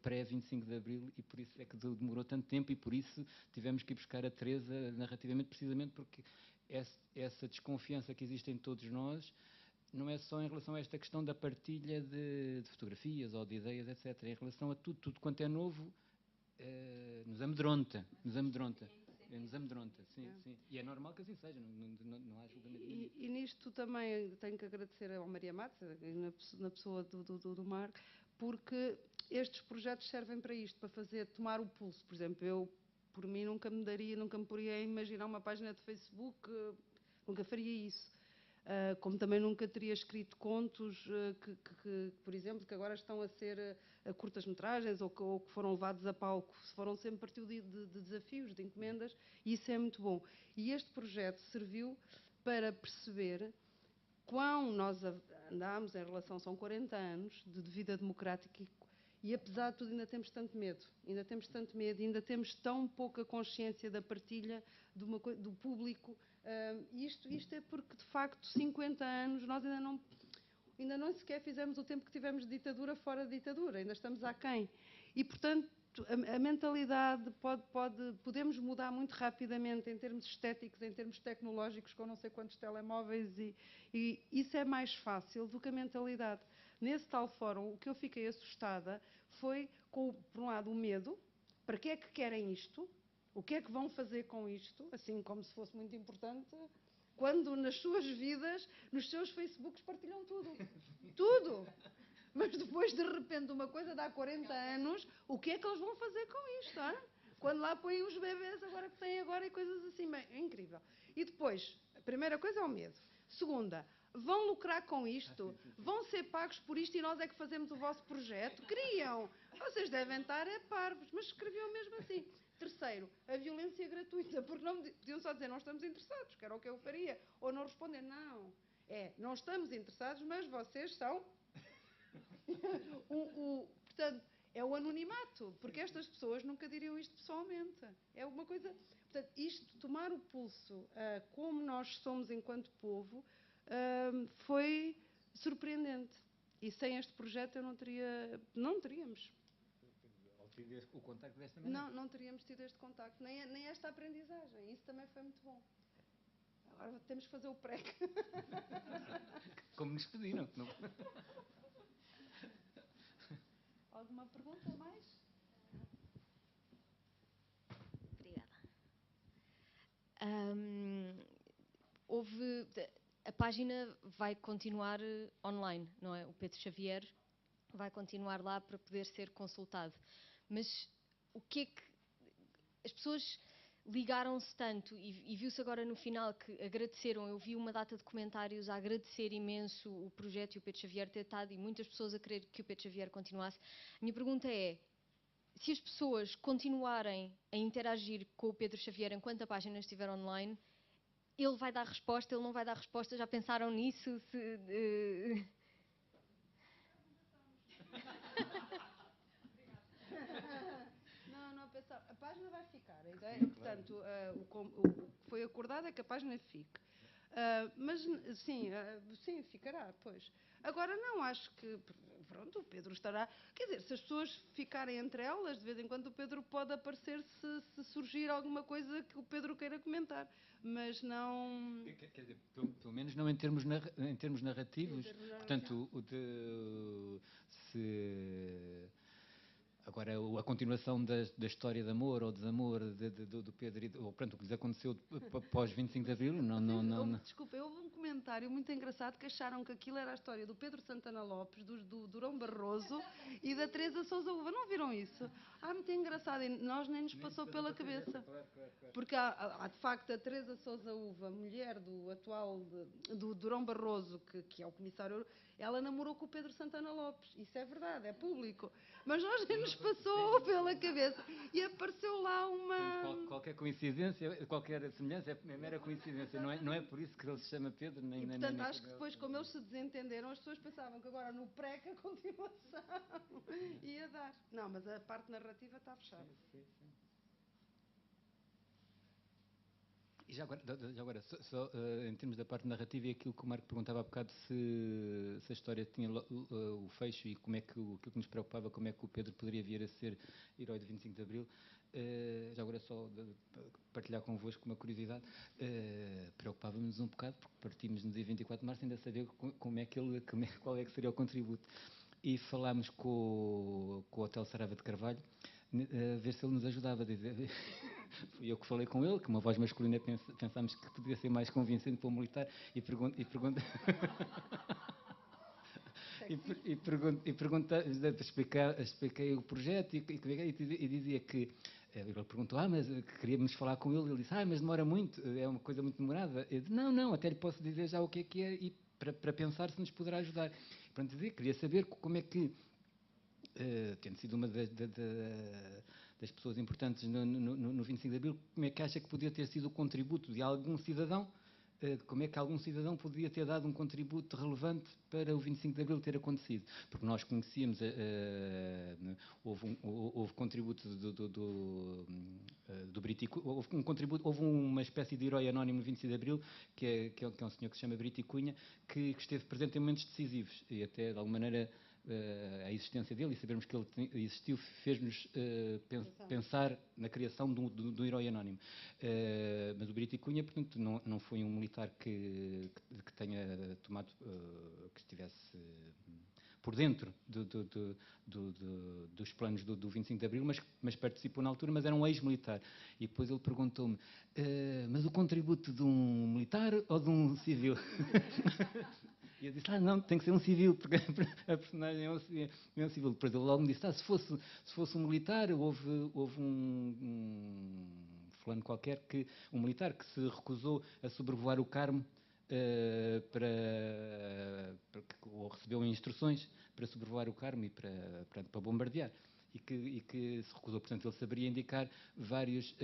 pré-25 de Abril, e por isso é que demorou tanto tempo, e por isso tivemos que ir buscar a Teresa narrativamente, precisamente porque essa desconfiança que existe em todos nós não é só em relação a esta questão da partilha de fotografias ou de ideias, etc. Em relação a tudo quanto é novo, nos amedronta. Sim. E é normal que assim seja, não há julgamento nenhum. E nisto também tenho que agradecer ao Maria Matos, na pessoa do Marco, porque estes projetos servem para isto, para tomar o pulso. Por exemplo, eu, por mim, nunca me poria a imaginar uma página de Facebook, nunca faria isso. Como também nunca teria escrito contos que, por exemplo, que agora estão a ser curtas-metragens ou que foram levados a palco. Foram sempre partiu de desafios, de encomendas, e isso é muito bom. E este projeto serviu para perceber quão nós andámos em relação, são 40 anos de vida democrática e apesar de tudo ainda temos tanto medo, ainda temos tão pouca consciência da partilha do público. Isto é porque, de facto, 50 anos nós ainda não sequer fizemos o tempo que tivemos de ditadura fora de ditadura, ainda estamos aquém. E, portanto, a mentalidade podemos mudar muito rapidamente em termos estéticos, em termos tecnológicos, com não sei quantos telemóveis, e isso é mais fácil do que a mentalidade. Nesse tal fórum, o que eu fiquei assustada foi, por um lado, o medo. Para que é que querem isto? O que é que vão fazer com isto? Assim, como se fosse muito importante, quando nas suas vidas, nos seus Facebooks partilham tudo. Tudo! Mas depois, de repente, uma coisa de há 40 anos, o que é que eles vão fazer com isto? Hein? Quando lá põem os bebês agora que têm agora e coisas assim. Bem, é incrível. E depois, a primeira coisa é o medo. Segunda, vão lucrar com isto? Vão ser pagos por isto e nós é que fazemos o vosso projeto? Queriam! Vocês devem estar parvos, mas escreviam mesmo assim. Terceiro, a violência gratuita, porque não podiam só dizer não estamos interessados, que era o que eu faria, ou não responder, não. Não estamos interessados, mas vocês são... Portanto, é o anonimato, porque estas pessoas nunca diriam isto pessoalmente. É uma coisa... Portanto, isto, tomar o pulso, como nós somos enquanto povo, foi surpreendente. E sem este projeto eu não teríamos. O contacto desta maneira? Não teríamos tido este contacto, nem esta aprendizagem. Isso também foi muito bom. Agora temos que fazer o pré. Como nos pediram. Não? Alguma pergunta mais? página vai continuar online, não é? O Pedro Xavier vai continuar lá para poder ser consultado. Mas o que é que... As pessoas ligaram-se tanto e viu-se agora no final que agradeceram. Eu vi uma data de comentários a agradecer imenso o projeto e o Pedro Xavier ter estado, e muitas pessoas a querer que o Pedro Xavier continuasse. A minha pergunta é, se as pessoas continuarem a interagir com o Pedro Xavier enquanto a página estiver online, ele vai dar resposta, ele não vai dar resposta? Já pensaram nisso? Não pensar. A página vai ficar. A ideia, portanto, o que foi acordado é que a página fique. Mas sim, ficará, pois. Agora não, acho que pronto, o Pedro estará. Quer dizer, se as pessoas ficarem entre elas, de vez em quando o Pedro pode aparecer se surgir alguma coisa que o Pedro queira comentar. Mas não. Quer dizer, pelo menos não em termos narrativos. Sim, Portanto, se agora a continuação da história de amor ou desamor do Pedro, ou pronto, o que lhes aconteceu pós 25 de Abril, não. Desculpa, houve um comentário muito engraçado que acharam que aquilo era a história do Pedro Santana Lopes, do Durão Barroso e da Teresa Sousa Uva. Não viram isso? Muito engraçado. E nós nem nos passou pela cabeça. Porque há de facto a Teresa Sousa Uva, mulher do atual, do Durão Barroso, que é o comissário, ela namorou com o Pedro Santana Lopes. Isso é verdade, é público. Mas nós nem nos passou pela cabeça. E apareceu lá uma... Qualquer coincidência, qualquer semelhança é mera coincidência. Não é por isso que ele se chama Pedro. E portanto acho que depois, como eles se desentenderam, as pessoas pensavam que agora no pré-que a continuação ia dar. Não, mas a parte narrativa está fechada. Sim. E já agora só, em termos da parte narrativa, e aquilo que o Marco perguntava há bocado, se a história tinha o fecho e como é que aquilo que nos preocupava, como é que o Pedro poderia vir a ser herói de 25 de Abril, já agora só partilhar convosco uma curiosidade, preocupava-nos um bocado, porque partimos no dia 24 de março ainda saber qual é que seria o contributo. E falámos com o Hotel Sarava de Carvalho, a ver se ele nos ajudava a dizer. Fui eu que falei com ele, que uma voz masculina pensámos que podia ser mais convincente para o militar, expliquei o projeto e dizia que ele perguntou, mas queríamos falar com ele. Ele disse, mas demora muito, é uma coisa muito demorada. Eu disse, não, até lhe posso dizer já o que é e para pensar se nos poderá ajudar. Portanto, queria saber como é que, tendo sido uma das pessoas importantes no 25 de Abril, como é que acha que podia ter sido o contributo de algum cidadão, como é que algum cidadão poderia ter dado um contributo relevante para o 25 de Abril ter acontecido? Porque nós conhecíamos, houve contributo do Brito, houve uma espécie de herói anónimo no 25 de Abril, que é um senhor que se chama Brito Cunha, que esteve presente em momentos decisivos e até de alguma maneira a existência dele e sabermos que ele existiu fez-nos pensar na criação do herói anónimo. Mas o Brito Cunha, portanto, não foi um militar que tenha tomado, que estivesse por dentro dos planos do 25 de Abril, mas participou na altura, mas era um ex-militar. E depois ele perguntou-me, mas o contributo de um militar ou de um civil? E eu disse, não, tem que ser um civil, porque a personagem é um civil. Depois ele logo me disse, se fosse um militar, houve um fulano qualquer, um militar que se recusou a sobrevoar o Carmo, ou recebeu instruções para sobrevoar o Carmo e para bombardear. E que se recusou. Portanto, ele saberia indicar vários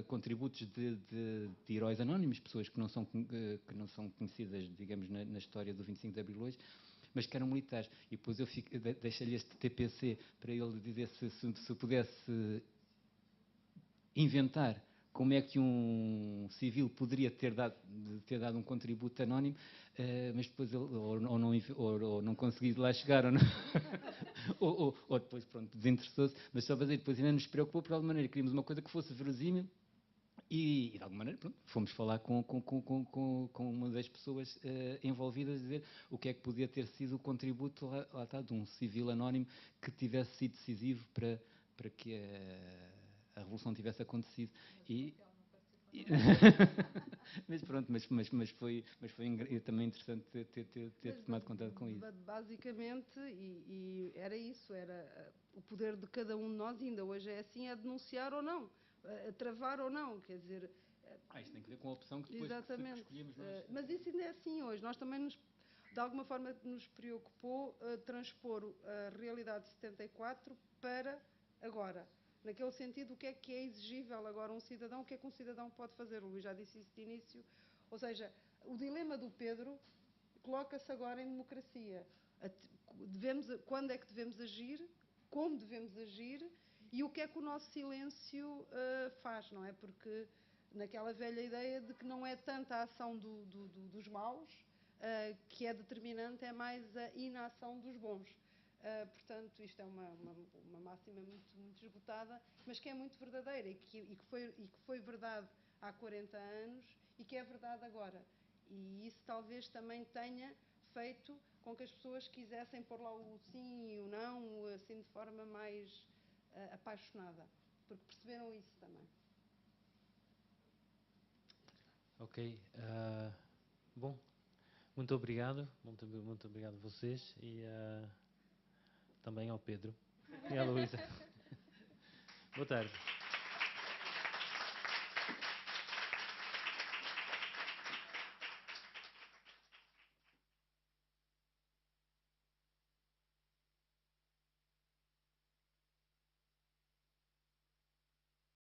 contributos de heróis anónimos, pessoas que não são conhecidas, digamos, na história do 25 de Abril hoje, mas que eram militares. E depois eu deixei-lhe este TPC para ele dizer se pudesse inventar como é que um civil poderia ter dado um contributo anónimo, mas depois ele ou não conseguiu lá chegar, ou depois, pronto, desinteressou-se, mas só fazer depois ainda nos preocupou, por alguma maneira, queríamos uma coisa que fosse verosímil, e de alguma maneira, pronto, fomos falar com uma das pessoas envolvidas, dizer o que é que podia ter sido o contributo lá está, de um civil anónimo que tivesse sido decisivo para que a revolução tivesse acontecido. Mas pronto, mas foi também interessante ter tomado contato com isso. Basicamente, e era isso, era o poder de cada um de nós, ainda hoje é assim, é denunciar ou não, travar ou não, quer dizer... Isto tem que ver com a opção que depois exatamente. escolhemos nós. Mas isso ainda é assim hoje, nós também de alguma forma nos preocupou transpor a realidade de 74 para agora. Naquele sentido, o que é exigível agora a um cidadão, o que é que um cidadão pode fazer? O Luís já disse isso de início. Ou seja, o dilema do Pedro coloca-se agora em democracia. Quando é que devemos agir, como devemos agir e o que é que o nosso silêncio faz, não é? Porque naquela velha ideia de que não é tanta a ação dos maus que é determinante, é mais a inação dos bons. Portanto, isto é uma máxima muito esgotada, mas que é muito verdadeira e que foi verdade há 40 anos e que é verdade agora. E isso talvez também tenha feito com que as pessoas quisessem pôr lá o sim e o não, assim de forma mais apaixonada, porque perceberam isso também. Ok. Bom, muito obrigado. Muito obrigado a vocês e também ao Pedro e à Luísa. Boa tarde.